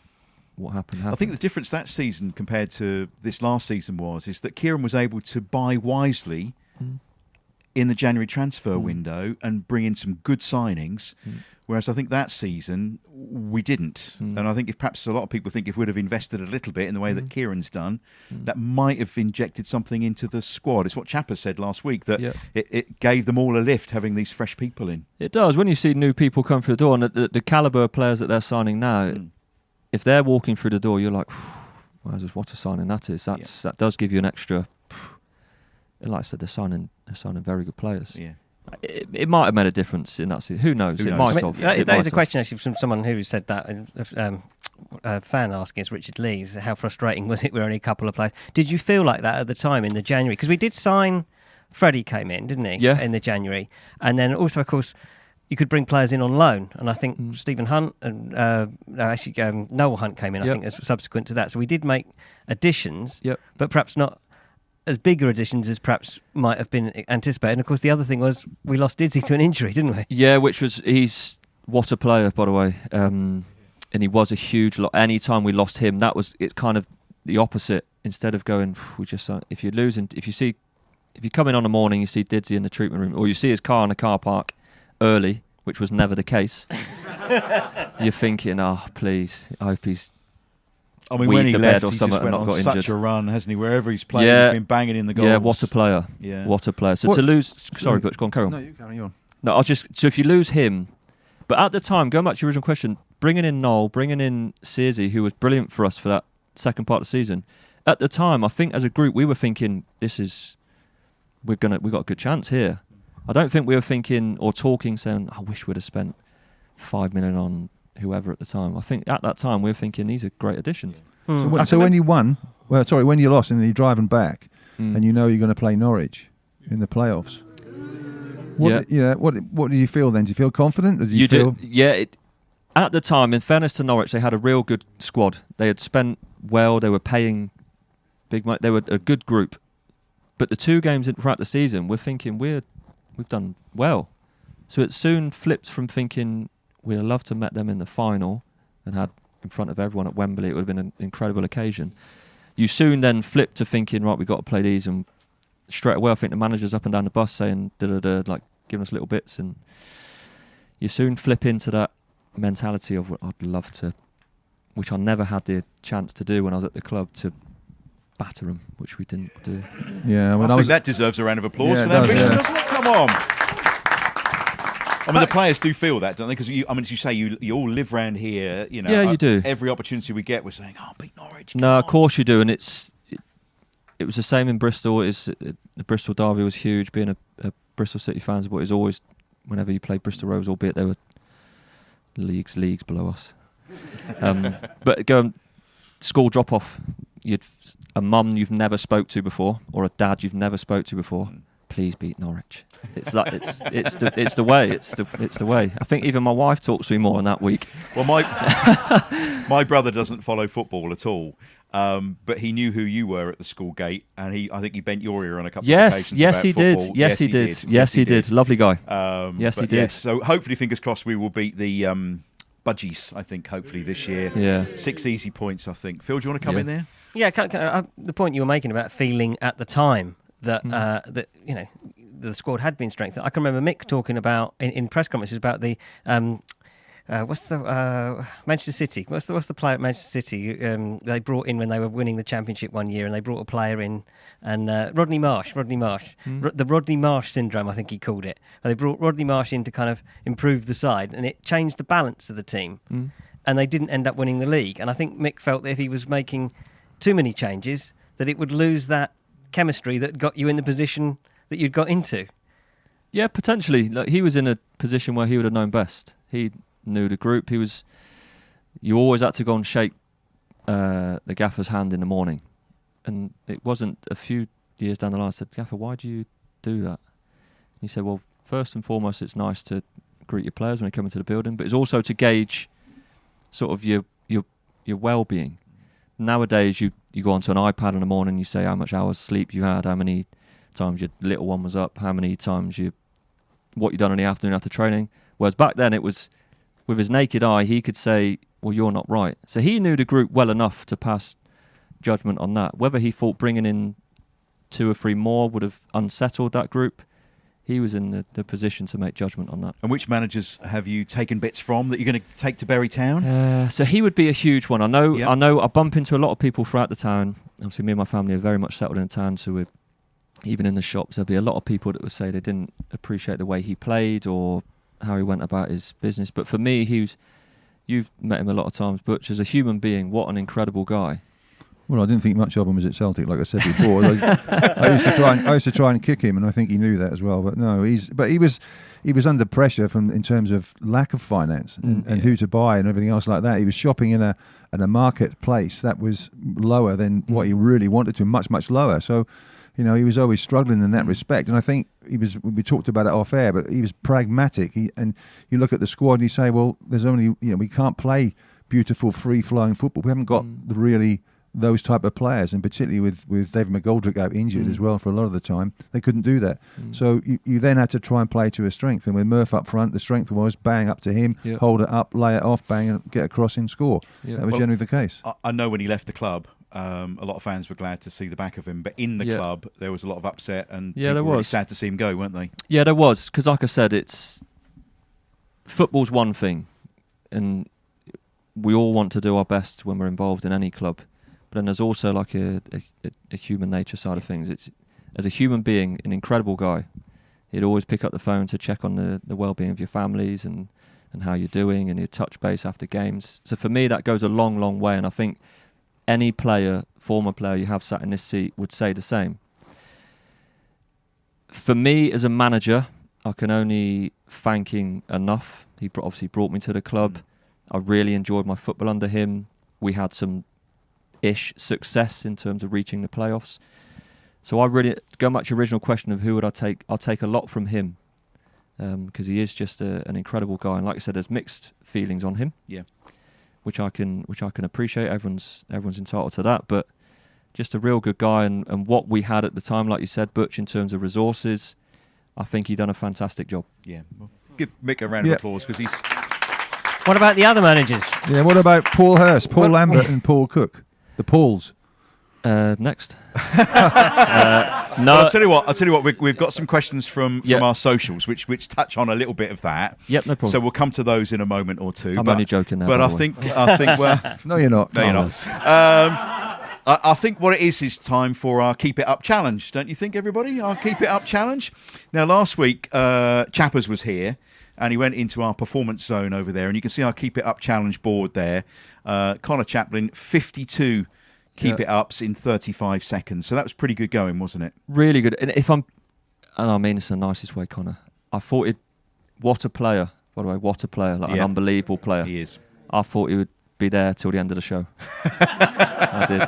what happened. I think the difference that season compared to this last season is that Kieran was able to buy wisely in the January transfer window and bring in some good signings, whereas I think that season we didn't. And I think if perhaps a lot of people think if we'd have invested a little bit in the way that Kieran's done, that might have injected something into the squad. It's what Chapper said last week, that it gave them all a lift having these fresh people in. It does. When you see new people come through the door, and the calibre of players that they're signing now, if they're walking through the door, you're like, what a signing that is. That does give you an extra... Like I said, they're signing very good players. Yeah. It might have made a difference in that season. Who knows? It might have. That is a question actually from someone who said that. A fan asking us, Richard Lees, how frustrating was it? We're only a couple of players. Did you feel like that at the time in the January? Because we did sign. Freddie came in, didn't he? Yeah. In the January, and then also, of course, you could bring players in on loan, and I think Stephen Hunt and Noel Hunt came in. I think as subsequent to that. So we did make additions, but perhaps not as bigger additions as perhaps might have been anticipated. And of course, the other thing was we lost Didzy to an injury, didn't we? Yeah, he's what a player, by the way. And he was a huge lot. Any time we lost him, that was it. Kind of the opposite. Instead of going, if you're losing, if you come in on a morning, you see Didzy in the treatment room, or you see his car in the car park early, which was never the case. You're thinking, please, I hope he's. I mean, when he left, or he just went on such a run, hasn't he? Wherever he's played, he's been banging in the goals. Yeah, what a player. Yeah. What a player. So to lose... Sorry, Butch, go on, carry on. No, you carry on. No, so if you lose him... But at the time, going back to your original question, bringing in Noel, bringing in Searsy, who was brilliant for us for that second part of the season, at the time, I think as a group, we were thinking, we've got a good chance here. I don't think we were thinking or talking, saying, I wish we'd have spent 5 million on whoever at the time. I think at that time, we were thinking, these are great additions. So when you won, when you lost and you're driving back and you know you're going to play Norwich in the playoffs, what do you feel then? Do you feel confident? Or do you feel... At the time, in fairness to Norwich, they had a real good squad. They had spent well, they were paying big money, they were a good group. But the 2 games throughout the season, we're thinking we've done well. So it soon flipped from thinking we'd have loved to have met them in the final and had in front of everyone at Wembley, it would have been an incredible occasion. You soon then flip to thinking, right, we've got to play these, and straight away I think the manager's up and down the bus saying like giving us little bits, and you soon flip into that mentality of what I'd love to, which I never had the chance to do when I was at the club, to batter them, which we didn't do. Yeah, I think that deserves a round of applause for that vision, doesn't it? Come on. I mean, the players do feel that, don't they? Because as you say, you all live round here. You know, yeah, you do. Every opportunity we get, we're saying, beat Norwich. No, of course you do, and it was the same in Bristol. The Bristol derby was huge. Being a Bristol City fan, but it's always whenever you play Bristol Rovers, albeit they were leagues below us. But going school drop off, you'd a mum you've never spoke to before or a dad you've never spoke to before. Please beat Norwich. It's the way. It's the way. I think even my wife talks to me more in that week. Well, my brother doesn't follow football at all, but he knew who you were at the school gate, and I think he bent your ear on a couple of occasions. Yes, he about did. football. Yes, he did. Lovely guy. Yes, he did. Yes, so hopefully, fingers crossed, we will beat the Budgies. I think hopefully this year. Yeah. 6 easy points. I think. Phil, do you want to come in there? Yeah, the point you were making about feeling at the time that that the squad had been strengthened. I can remember Mick talking about in press conferences about the what's the Manchester City? What's the player at Manchester City they brought in when they were winning the championship one year, and they brought a player in, and Rodney Marsh, the Rodney Marsh syndrome, I think he called it. They brought Rodney Marsh in to kind of improve the side, and it changed the balance of the team, and they didn't end up winning the league. And I think Mick felt that if he was making too many changes, that it would lose that chemistry that got you in the position that you'd got into. Yeah, potentially. Like, he was in a position where he would have known best. He knew the group. You always had to go and shake the gaffer's hand in the morning, and it wasn't a few years down the line I said, Gaffer, why do you do that? And he said, well, first and foremost, it's nice to greet your players when they come into the building, but it's also to gauge sort of your well-being. Nowadays, you go onto an iPad in the morning, you say how much hours sleep you had, how many times your little one was up, how many times what you done in the afternoon after training. Whereas back then, it was with his naked eye, he could say, well, you're not right. So he knew the group well enough to pass judgment on that. Whether he thought bringing in 2 or 3 more would have unsettled that group. He was in the position to make judgment on that. And which managers have you taken bits from that you're going to take to Bury Town? So he would be a huge one. I know. Yep. I bump into a lot of people throughout the town. Obviously, me and my family are very much settled in town, so we're even in the shops. There'll be a lot of people that would say they didn't appreciate the way he played or how he went about his business. But for me, you've met him a lot of times, Butch. As a human being, what an incredible guy. Well, I didn't think much of him as at Celtic, like I said before. I used to try and kick him, and I think he knew that as well. But no, he was under pressure in terms of lack of finance and who to buy and everything else like that. He was shopping in a marketplace that was lower than what he really wanted to, much lower. So, he was always struggling in that respect. And I think we talked about it off air, but he was pragmatic. And you look at the squad and you say, well, there's only, we can't play beautiful, free-flowing football. We haven't got really those type of players, and particularly with David McGoldrick out injured as well for a lot of the time, they couldn't do that. So you then had to try and play to his strength. And with Murph up front, the strength was bang up to him, hold it up, lay it off, bang, and get across and score. That was generally the case. I know when he left the club, a lot of fans were glad to see the back of him, but in the club there was a lot of upset, and people were really sad to see him go, weren't they? Yeah, there was, because like I said, football's one thing, and we all want to do our best when we're involved in any club. But then there's also like a human nature side of things. It's, as a human being, an incredible guy. He'd always pick up the phone to check on the well-being of your families and how you're doing, and he'd touch base after games. So for me, that goes a long, long way, and I think any former player you have sat in this seat would say the same. For me, as a manager, I can only thank him enough. He obviously brought me to the club. I really enjoyed my football under him. We had some success in terms of reaching the playoffs. So I really, going back to your original question of who would I take, I'll take a lot from him, because he is just an incredible guy. And like I said, there's mixed feelings on him, which I can appreciate. Everyone's entitled to that, but just a real good guy. And what we had at the time, like you said, Butch, in terms of resources, I think he done a fantastic job. Yeah, well, give Mick a round of applause, because he's. What about the other managers? Yeah, what about Paul Hurst, Paul Lambert, and Paul Cook? The Pauls. Next. No, I'll tell you what. We've got some questions from our socials, which touch on a little bit of that. Yep, no problem. So we'll come to those in a moment or two. I'm only joking there. But I think well. No, you're not. No, you're not. I think what it is time for our Keep It Up challenge, don't you think, everybody? Our Keep It Up challenge. Now, last week, Chappers was here, and he went into our performance zone over there, and you can see our Keep It Up challenge board there. Connor Chaplin, 52 Keep It Ups in 35 seconds. So that was pretty good going, wasn't it? Really good. And I mean this in the nicest way, Connor, I thought what a player, by the way, what a player, like an unbelievable player. He is. I thought he would be there till the end of the show. I did.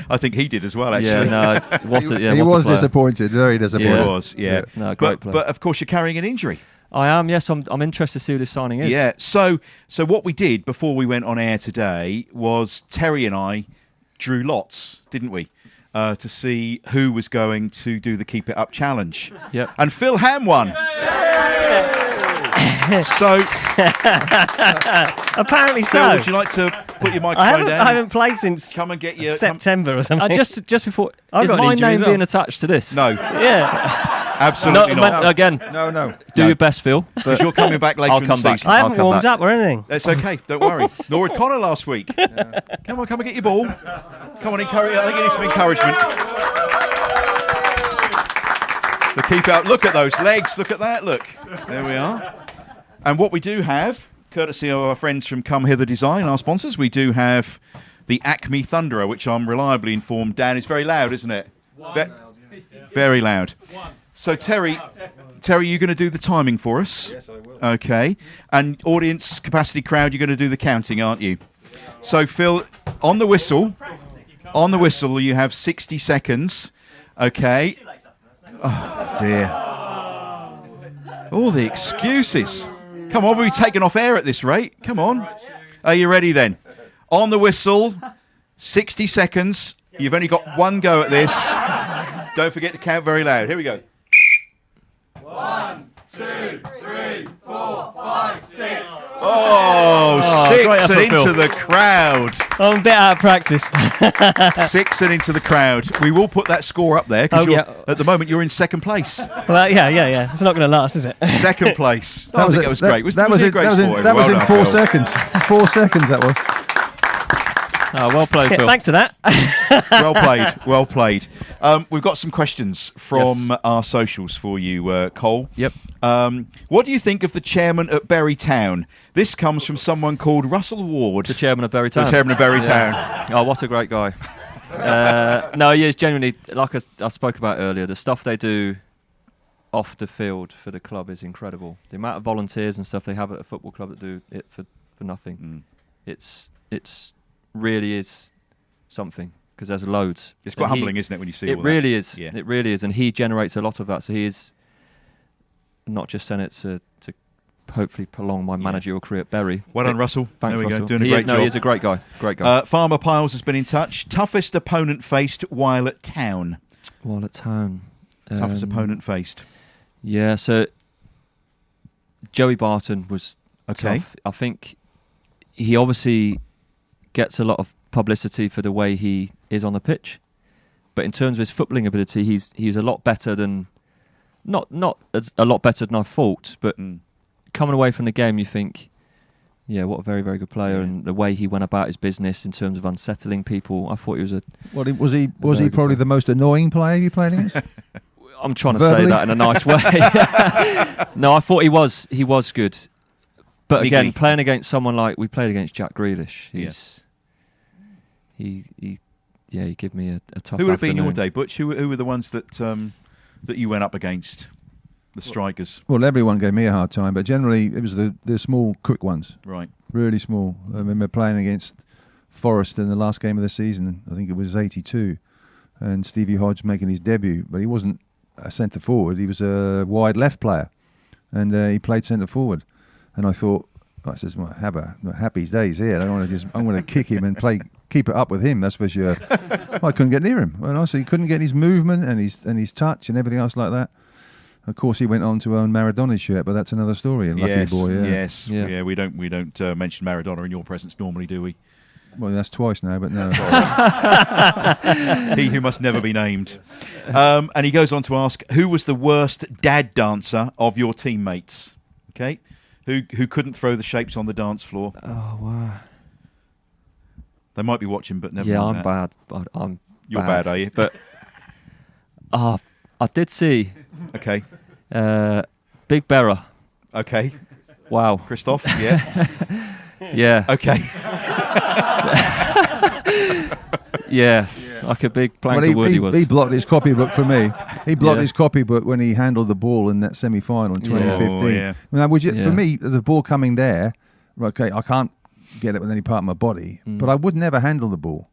I think he did as well, actually. He was disappointed, very disappointed. He was, No, great player. But of course, you're carrying an injury. I am, yes. I'm interested to see who this signing is. Yeah, so what we did before we went on air today was Terry and I drew lots, didn't we? To see who was going to do the Keep It Up challenge. Yep. And Phil Ham won. So apparently Phil, so. would you like to put your microphone down? I haven't played since come and get your September or something. Just before, I've is got my name well. being attached to this? No. Yeah. Absolutely not. Again. No. Do your best, Phil. Because you're coming back later in the season. I haven't warmed up or anything. It's okay. Don't worry. Nor had Connor last week. Yeah. Come and get your ball. Come on, encourage. I think you need some encouragement. The Keep Out. Look at those legs. Look at that. Look. There we are. And what we do have, courtesy of our friends from Come Hither Design, our sponsors, we do have the Acme Thunderer, which I'm reliably informed, Dan, is very loud, isn't it? Very loud. So Terry, you're going to do the timing for us? Yes, I will. Okay. And audience capacity crowd, you're going to do the counting, aren't you? So Phil, on the whistle, you have 60 seconds. Okay. Oh, dear. All the excuses. Come on, we'll be taken off air at this rate. Come on. Are you ready then? On the whistle, 60 seconds. You've only got one go at this. Don't forget to count very loud. Here we go. 1, 2, 3, 4, 5, 6. Oh, Six great and effort, into Phil. the crowd. I'm a bit out of practice. 6 and into the crowd. We will put that score up there because at the moment you're in second place. Well, yeah. It's not going to last, is it? Second place. I think that was great. That was a in great sport. that was Well in done, 4 Phil. seconds. 4 seconds that was. Oh, well played, Phil. Thanks to that. Well played. We've got some questions from our socials for you, Cole. Yep. What do you think of the chairman at Bury Town? This comes from someone called Russell Ward. The chairman of Bury Town. The chairman of Bury Town. Oh, what a great guy. No, he is genuinely, like I spoke about earlier, the stuff they do off the field for the club is incredible. The amount of volunteers and stuff they have at a football club that do it for nothing. It's really is something, because there's loads. It's quite humbling, isn't it, when you see all that? It really is. Yeah. It really is. And he generates a lot of that. So he is not just saying it to hopefully prolong my managerial career at Bury. Well done, Russell. Thanks, there we Russell. go. Doing a great job. No, he is a great guy. Great guy. Farmer Piles has been in touch. Toughest opponent faced while at Town. While at Town. Toughest opponent faced. Yeah, so Joey Barton was Okay. tough. I think he obviously gets a lot of publicity for the way he is on the pitch, but in terms of his footballing ability, he's a lot better than not a lot better than I thought. But coming away from the game, you think, yeah, what a very, very good player, and the way he went about his business in terms of unsettling people, I thought he was Was he probably the most annoying player you played against? I'm trying to Verbally? say that in a nice way. No, I thought he was good. But again, Legally. playing against someone like we played against Jack Grealish, he gave me a tough. Who would have been your afternoon. day, Butch? Who were the ones that you went up against? The strikers. Well, everyone gave me a hard time, but generally it was the small, quick ones. Right. Really small. I remember playing against Forest in the last game of the season. I think it was 82, and Stevie Hodge making his debut, but he wasn't a centre forward. He was a wide left player, and he played centre forward. And I thought, I says, well, have a happy days here. I'm going to kick him and keep it up with him. That's for sure. I couldn't get near him. And honestly, he couldn't get his movement and his touch and everything else like that. Of course, he went on to own Maradona's shirt, but that's another story. A lucky boy. Yeah. Yes. Yeah. Yeah. We don't mention Maradona in your presence normally, do we? Well, that's twice now, but no. He who must never be named. And he goes on to ask, who was the worst dad dancer of your teammates? Okay. Who couldn't throw the shapes on the dance floor? Oh wow! They might be watching, but never Yeah, mind I'm that. bad. You're bad, are you? But I did see Okay. Big Berra. Okay. Wow. Christoph, yeah. Yeah. Okay. Yeah. Like a big plank Well, of wood he was. he blocked his copybook for me. He blocked his copybook when he handled the ball in that semi-final in 2015. Oh, yeah. Now, Yeah. for me, the ball coming there, okay, I can't get it with any part of my body, but I would never handle the ball,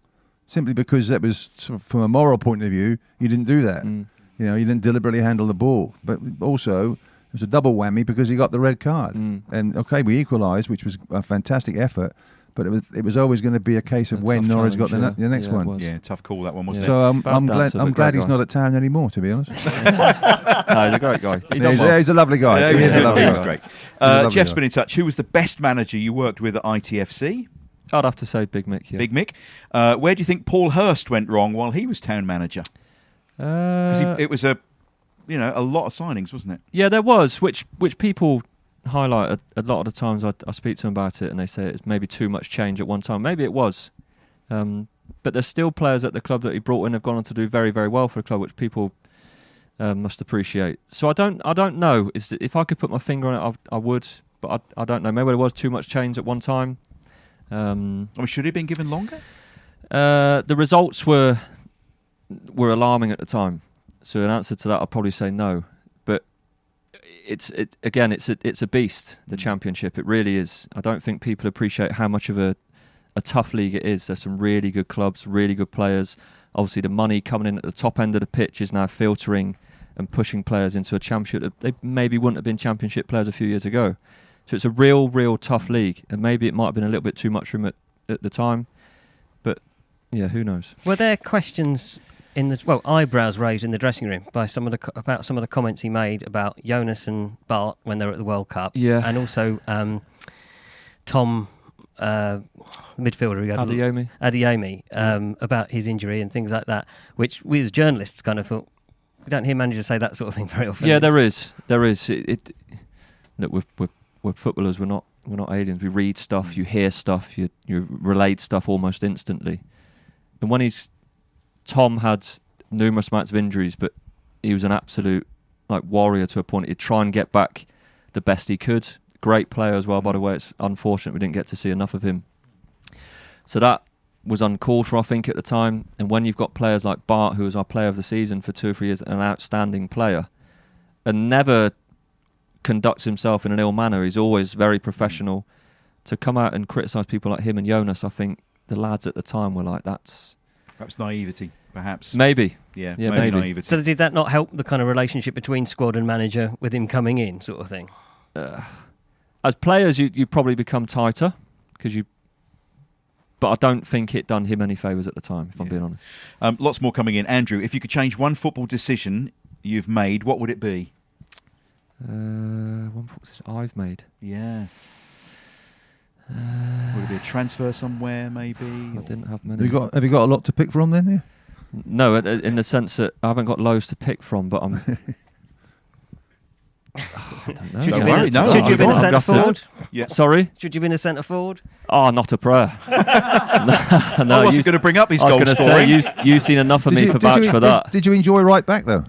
simply because that was, sort of, from a moral point of view, you didn't do that. You know, you didn't deliberately handle the ball. But also, it was a double whammy because he got the red card. And, okay, we equalised, which was a fantastic effort, but it was always going to be a case of A when tough Norwich got challenge, the next yeah, it one. was. Yeah, tough call that one, wasn't So it? Bad I'm dancer, glad but he's great guy. not at Town anymore, to be honest. No, he's a great guy. He done well. He's a lovely guy. Yeah, He is a lovely he was guy. great. a lovely Jeff's guy. been in touch. Who was the best manager you worked with at ITFC? I'd have to say Big Mick. Yeah. Big Mick. Where do you think Paul Hurst went wrong while he was town manager? 'Cause it was a lot of signings, wasn't it? Yeah, there was, which people highlight a lot of the times. I speak to them about it, and they say it's maybe too much change at one time. Maybe it was, but there's still players at the club that he brought in have gone on to do very, very well for the club, which people must appreciate. So I don't know. If I could put my finger on it, I would, but I don't know. Maybe there was too much change at one time. Should he have been given longer? The results were alarming at the time. So in answer to that, I'll probably say no. But it's a beast, the Championship. It really is. I don't think people appreciate how much of a tough league it is. There's some really good clubs, really good players. Obviously, the money coming in at the top end of the pitch is now filtering and pushing players into a Championship that they maybe wouldn't have been Championship players a few years ago. So it's a real tough league. And maybe it might have been a little bit too much for him at the time. But, yeah, who knows? Were there questions eyebrows raised in the dressing room by about some of the comments he made about Jonas and Bart when they were at the World Cup? Yeah. And also Tom midfielder who had Adeyemi, about his injury and things like that, which we as journalists kind of thought, we don't hear managers say that sort of thing very often. Yeah, there is. Look, we're footballers. We're not aliens. We read stuff, you hear stuff, you relate stuff almost instantly. And when Tom had numerous amounts of injuries, but he was an absolute warrior to a point. He'd try and get back the best he could. Great player as well, by the way. It's unfortunate we didn't get to see enough of him. So that was uncalled for, I think, at the time. And when you've got players like Bart, who was our player of the season for 2 or 3 years, an outstanding player, and never conducts himself in an ill manner, he's always very professional. To come out and criticise people like him and Jonas, I think the lads at the time were like, that's... Perhaps naivety, perhaps. Maybe. Yeah, maybe. Naivety. So did that not help the kind of relationship between squad and manager with him coming in, sort of thing? As players, you probably become tighter, but I don't think it done him any favours at the time, if I'm being honest. Lots more coming in. Andrew, if you could change one football decision you've made, what would it be? One football decision I've made? Yeah. Would it be a transfer somewhere, maybe? I didn't have many. Have you got a lot to pick from then? Yeah? No, in the sense that I haven't got loads to pick from, but I'm... I don't know. Should you Don't have been a centre forward? Yeah. Sorry? Should you have been a centre forward? Oh, not a prayer. No, I wasn't going to bring up his goal scoring. I was going to say, you've seen enough of me for vouch for that. Did you enjoy right back, though?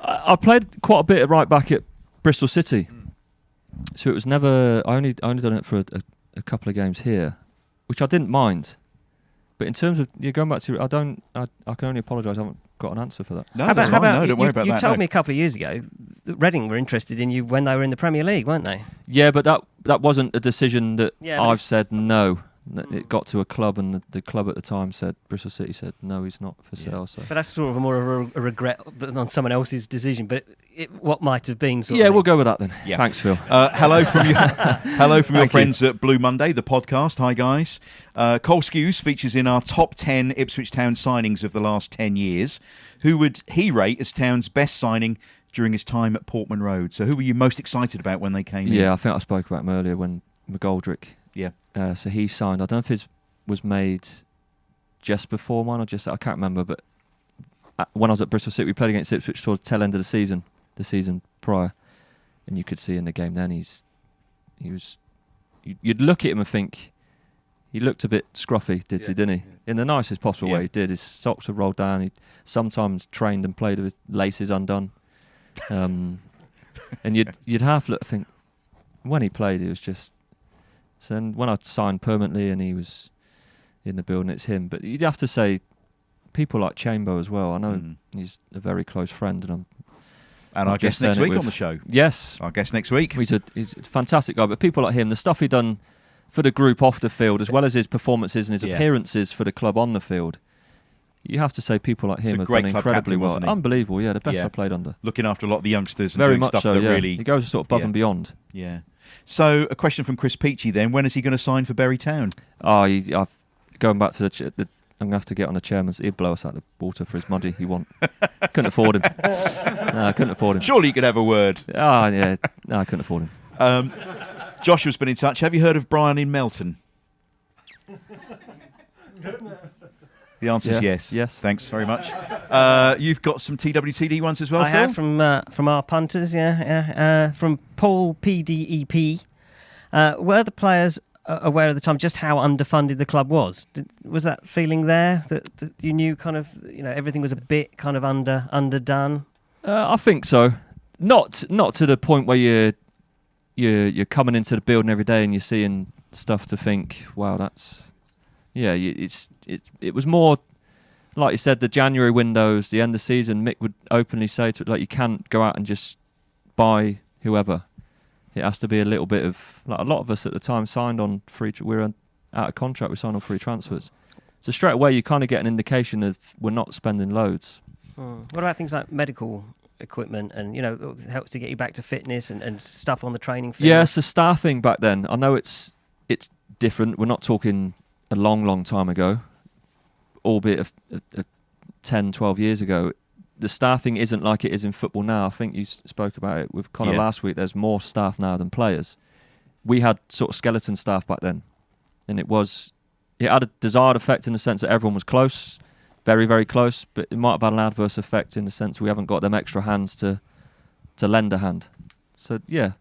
I played quite a bit of right back at Bristol City. So it was never... I only done it for a couple of games here, which I didn't mind. But in terms of going back to... I can only apologise, I haven't got an answer for that. No, don't worry about that. You told me a couple of years ago that Reading were interested in you when they were in the Premier League, weren't they? Yeah, but that wasn't a decision that I've said no. It got to a club, and the club at the time said, Bristol City said, no, he's not for sale. So. But that's sort of more of a regret on someone else's decision. But what might have been sort of... Yeah, we'll go with that then. Yeah. Thanks, Phil. Hello from your friends at Blue Monday, the podcast. Hi, guys. Cole Skuse features in our top 10 Ipswich Town signings of the last 10 years. Who would he rate as Town's best signing during his time at Portman Road? So who were you most excited about when they came in? Yeah, I think I spoke about him earlier when McGoldrick... Yeah. So he signed. I don't know if his was made just before mine or just... I can't remember, but when I was at Bristol City, we played against Ipswich towards the tail end of the season prior, and you could see in the game then you'd look at him and think he looked a bit scruffy, didn't he? In the nicest possible way he did. His socks were rolled down. He sometimes trained and played with laces undone. And you'd half look and think, when he played, it was just... So then when I signed permanently and he was in the building, it's him. But you'd have to say people like Chamber as well. I know he's a very close friend, and our guest next week on the show. Yes, our guest next week. He's a fantastic guy. But people like him, the stuff he done for the group off the field, as well as his performances and his appearances for the club on the field, you have to say people like him have done incredibly well. Unbelievable, the best I played under. Looking after a lot of the youngsters and very doing much stuff so, that really... He goes sort of above and beyond. Yeah. So, a question from Chris Peachy then. When is he going to sign for Bury Town? Going back to I'm going to have to get on the chairman's... He'd blow us out of the water for his money he want. Couldn't afford him. No, I couldn't afford him. Surely you could have a word. Yeah. No, I couldn't afford him. Joshua's been in touch. Have you heard of Brian in Melton? The answer is yes. Yes. Thanks very much. You've got some TWTD ones as well, I Phil? have from our punters, from Paul PDEP. Were the players aware at the time just how underfunded the club was? Was that feeling there that you knew kind of everything was a bit kind of underdone? I think so. Not to the point where you're coming into the building every day and you're seeing stuff to think, wow, that's... Yeah, it was more, like you said, the January windows, the end of season. Mick would openly say to it, like, you can't go out and just buy whoever. It has to be a little bit of, like, a lot of us at the time signed on free. We were out of contract. We signed on free transfers. So straight away, you kind of get an indication of we're not spending loads. What about things like medical equipment and it helps to get you back to fitness and stuff on the training field? Yeah, so staffing back then. I know it's different. We're not talking a long time ago, albeit 10, 12 years ago. The staffing isn't like it is in football now. I think you spoke about it with Connor last week. There's more staff now than players. We had sort of skeleton staff back then. and it had a desired effect in the sense that everyone was close, very, very close, but it might have had an adverse effect in the sense we haven't got them extra hands to lend a hand. So, yeah.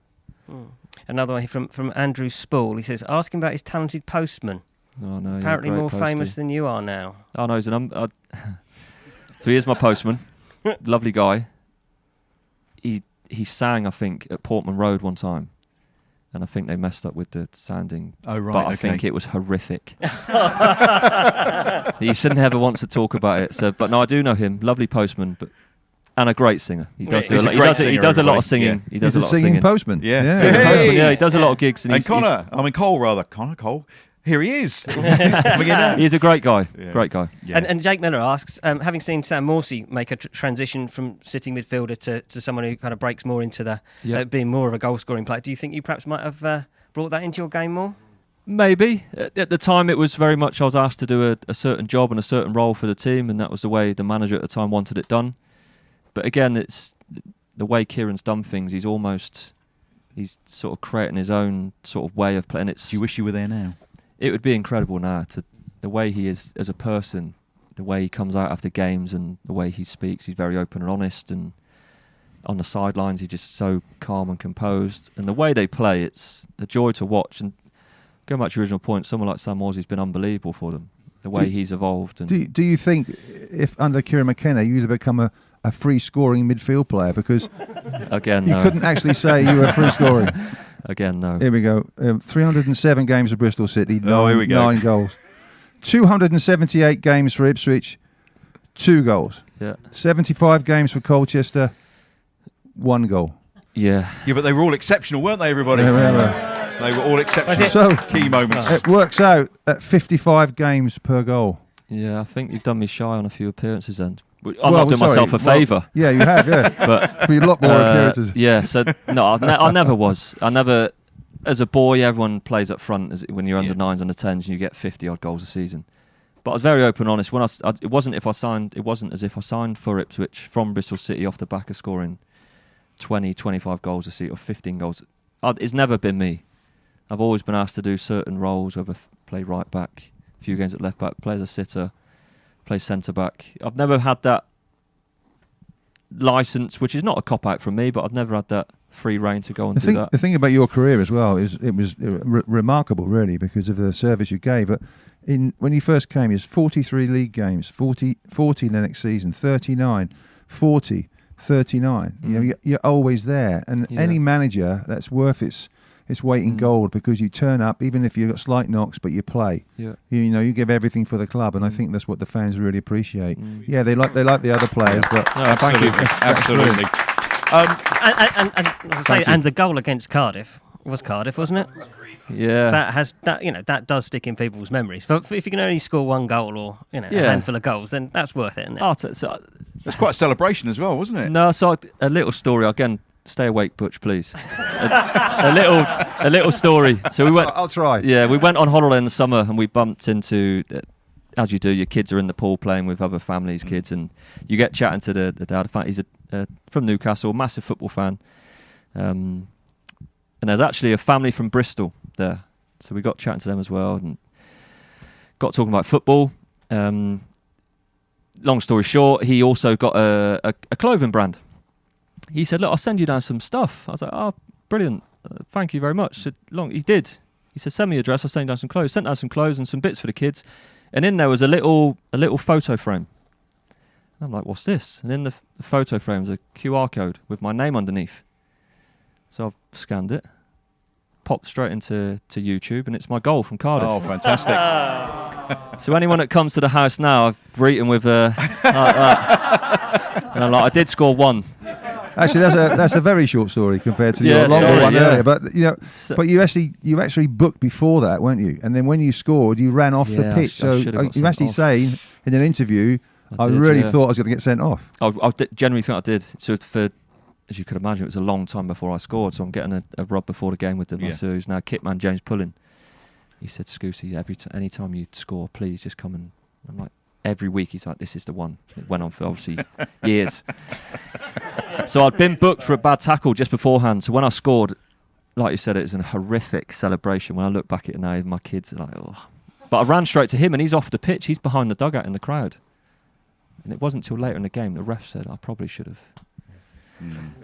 Another one from Andrew Spool. He says, ask him about his talented postman. Oh, no, Apparently more famous than you are now. Oh, no, so he is my postman. Lovely guy. He sang, I think, at Portman Road one time. And I think they messed up with the sounding. Oh, right, but I think it was horrific. He shouldn't ever want to talk about it. So, but no, I do know him. Lovely postman, and a great singer. He does do he does a lot of singing. Yeah. He's a singing postman. Yeah. Singing postman, yeah, he does a lot of gigs. And Cole. Here he is. He's a great guy. Yeah. Great guy. Yeah. And Jake Miller asks, having seen Sam Morsey make a transition from sitting midfielder to someone who kind of breaks more into the being more of a goal-scoring player, do you think you perhaps might have brought that into your game more? Maybe. At the time, it was very much I was asked to do a certain job and a certain role for the team, and that was the way the manager at the time wanted it done. But again, it's the way Kieran's done things. He's sort of creating his own sort of way of playing. Do you wish you were there now? It would be incredible now, the way he is as a person, the way he comes out after games and the way he speaks. He's very open and honest, and on the sidelines he's just so calm and composed. And the way they play, it's a joy to watch. And going back to your original point, someone like Sam Morsey's been unbelievable for them, the way he's evolved. And do you think if under Kieran McKenna you'd have become a free-scoring midfield player? Because again, you couldn't actually say you were free-scoring. Again, no. Here we go. 307 games for Bristol City, here we go. 9 goals. 278 games for Ipswich, 2 goals. Yeah. 75 games for Colchester, 1 goal. Yeah. Yeah, but they were all exceptional, weren't they, everybody? Yeah. They were all exceptional. So key moments. It works out at 55 games per goal. Yeah, I think you've done me shy on a few appearances then. I'm not doing myself a favour. Yeah, you have, yeah. But a lot more appearances. Yeah, so no, I never was. As a boy, everyone plays up front when you're under 9s, under 10s, and you get 50-odd goals a season. But I was very open and honest. When it wasn't as if I signed for Ipswich from Bristol City off the back of scoring 20, 25 goals a season or 15 goals. It's never been me. I've always been asked to do certain roles, whether play right back, a few games at left back, play as a sitter, play centre back. I've never had that license, which is not a cop out from me, but I've never had that free reign to go and do that. The thing about your career as well is it was remarkable, really, because of the service you gave. But when you first came, it's 43 league games, 40 the next season, 39, 40, 39. You know, you're always there, and any manager that's worth its weight in gold, because you turn up even if you've got slight knocks, but you play. Yeah. You give everything for the club, and I think that's what the fans really appreciate. Yeah, they like the other players, but absolutely. And the goal against Cardiff was Cardiff, wasn't it? Yeah. That does stick in people's memories. But if you can only score 1 goal or a handful of goals, then that's worth it, isn't it? It's quite a celebration as well, wasn't it? No, so a little story again. Stay awake, Butch, please. a little story. So we went. I'll try. Yeah, we went on holiday in the summer, and we bumped into, as you do, your kids are in the pool playing with other families' kids, and you get chatting to the dad. He's from Newcastle, massive football fan, and there's actually a family from Bristol there, so we got chatting to them as well, and got talking about football. Long story short, he also got a clothing brand. He said, "Look, I'll send you down some stuff." I was like, "Oh, brilliant. Thank you very much." He did. He said, "Send me your address, I'll send you down some clothes." Sent down some clothes and some bits for the kids. And in there was a little photo frame. And I'm like, "What's this?" And in the photo frame is a QR code with my name underneath. So I've scanned it, popped straight into YouTube, and it's my goal from Cardiff. Oh, fantastic. So anyone that comes to the house now, I've greeted them with like that. And I'm like, I did score 1. Actually, that's a very short story compared to your longer one earlier. But but you actually booked before that, weren't you? And then when you scored, you ran off the pitch. So you actually saying in an interview, I really thought I was going to get sent off. I genuinely think I did. So as you could imagine, it was a long time before I scored. So I'm getting a rub before the game with them. So who's now kitman James Pullen. He said, "Skuse, any time you score, please just come." And I'm like, every week he's like, "This is the one." It went on for obviously years. So I'd been booked for a bad tackle just beforehand. So when I scored, like you said, it was a horrific celebration. When I look back at it now, my kids are like, oh. But I ran straight to him, and he's off the pitch. He's behind the dugout in the crowd. And it wasn't until later in the game the ref said I probably should have.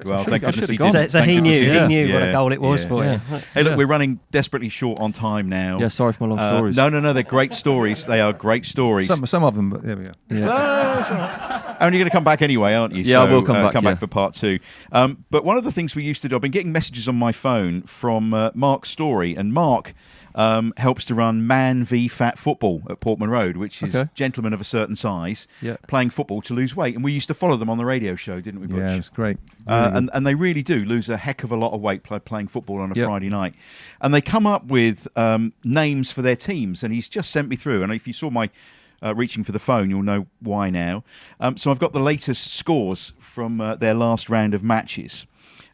Well, thank goodness he So didn't. he knew. He He knew what a goal it was for you. Hey, look, we're running desperately short on time now. Yeah, sorry for my long stories. No, they're great stories. They are great stories. Some of them, but there we go. Yeah. And you're going to come back anyway, aren't you? Yeah, so, I will come back, for part 2. But one of the things we used to do, I've been getting messages on my phone from Mark Story, and Mark helps to run Man v Fat Football at Portman Road, which is gentlemen of a certain size playing football to lose weight. And we used to follow them on the radio show, didn't we, Butch? Yeah, it's great. And they really do lose a heck of a lot of weight playing football on a Friday night. And they come up with names for their teams, and he's just sent me through. And if you saw my reaching for the phone, you'll know why now. So I've got the latest scores from their last round of matches.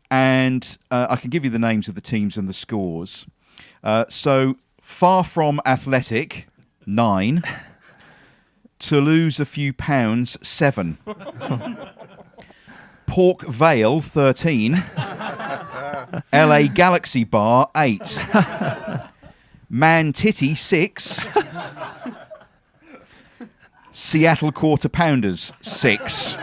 And I can give you the names of the teams and the scores. So, Far From Athletic, 9. To Lose a Few Pounds, 7. Pork Vale, 13. LA Galaxy Bar, 8. Man Titty, 6. Seattle Quarter Pounders, 6.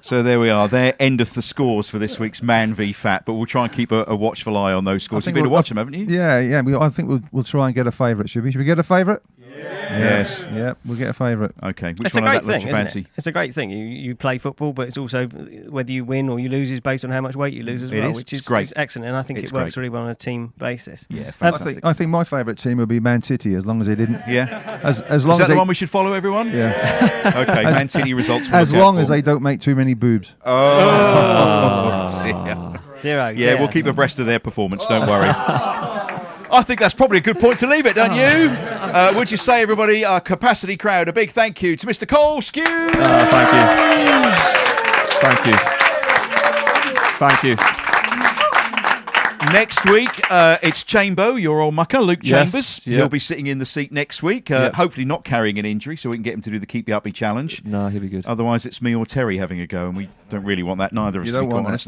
So there we are. There endeth the scores for this week's Man v Fat. But we'll try and keep a watchful eye on those scores. You've been to watch them, haven't you? Yeah. I think we'll try and get a favourite. Should we get a favourite? Yes. Yeah, we'll get a favourite. Okay. Which It's one a of great that looks thing, you isn't fancy? it? It's a great thing. You play football, but it's also whether you win or you lose is based on how much weight you lose as It well, is. which It's is great. is excellent. And I think It's it works great. really well on a team basis. Yeah, fantastic. I think my favourite team would be Man City, as long as they didn't. Yeah. As long Is that as they, the one we should follow, everyone? Yeah. Okay. Man City results. As long as they don't make too many boobs. Zero. Yeah, we'll keep abreast of their performance, don't worry. I think that's probably a good point to leave it, don't you? Would you say, everybody, our capacity crowd, a big thank you to Mr. Cole Skuse? Thank you. Next week, it's Chambo, your old mucker, Luke Yes, Chambers. yep. He'll be sitting in the seat next week, hopefully not carrying an injury, so we can get him to do the Keep You Uppy challenge. No, he'll be good. Otherwise, it's me or Terry having a go, and we don't really want that, neither of us, You to be don't quite want honest.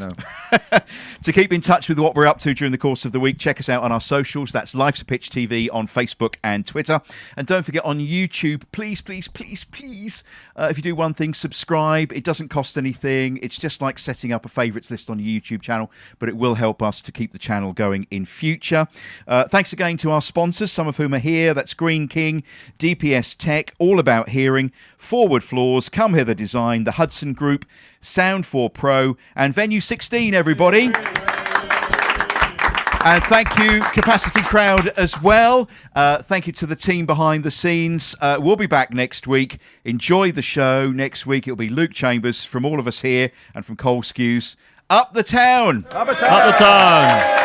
that, no. To keep in touch with what we're up to during the course of the week, check us out on our socials. That's Life's a Pitch TV on Facebook and Twitter. And don't forget on YouTube, please, if you do one thing, subscribe. It doesn't cost anything. It's just like setting up a favourites list on your YouTube channel, but it will help us to keep the channel going in future. Thanks again to our sponsors, some of whom are here. That's Green King, DPS Tech, All About Hearing, Forward Floors, Come Hither Design, the Hudson Group, Sound 4 Pro, and Venue 16, everybody. And thank you, Capacity Crowd, as well. Thank you to the team behind the scenes. We'll be back next week. Enjoy the show. Next week, it'll be Luke Chambers from all of us here and from Cole Skuse. Up the town! Up the town!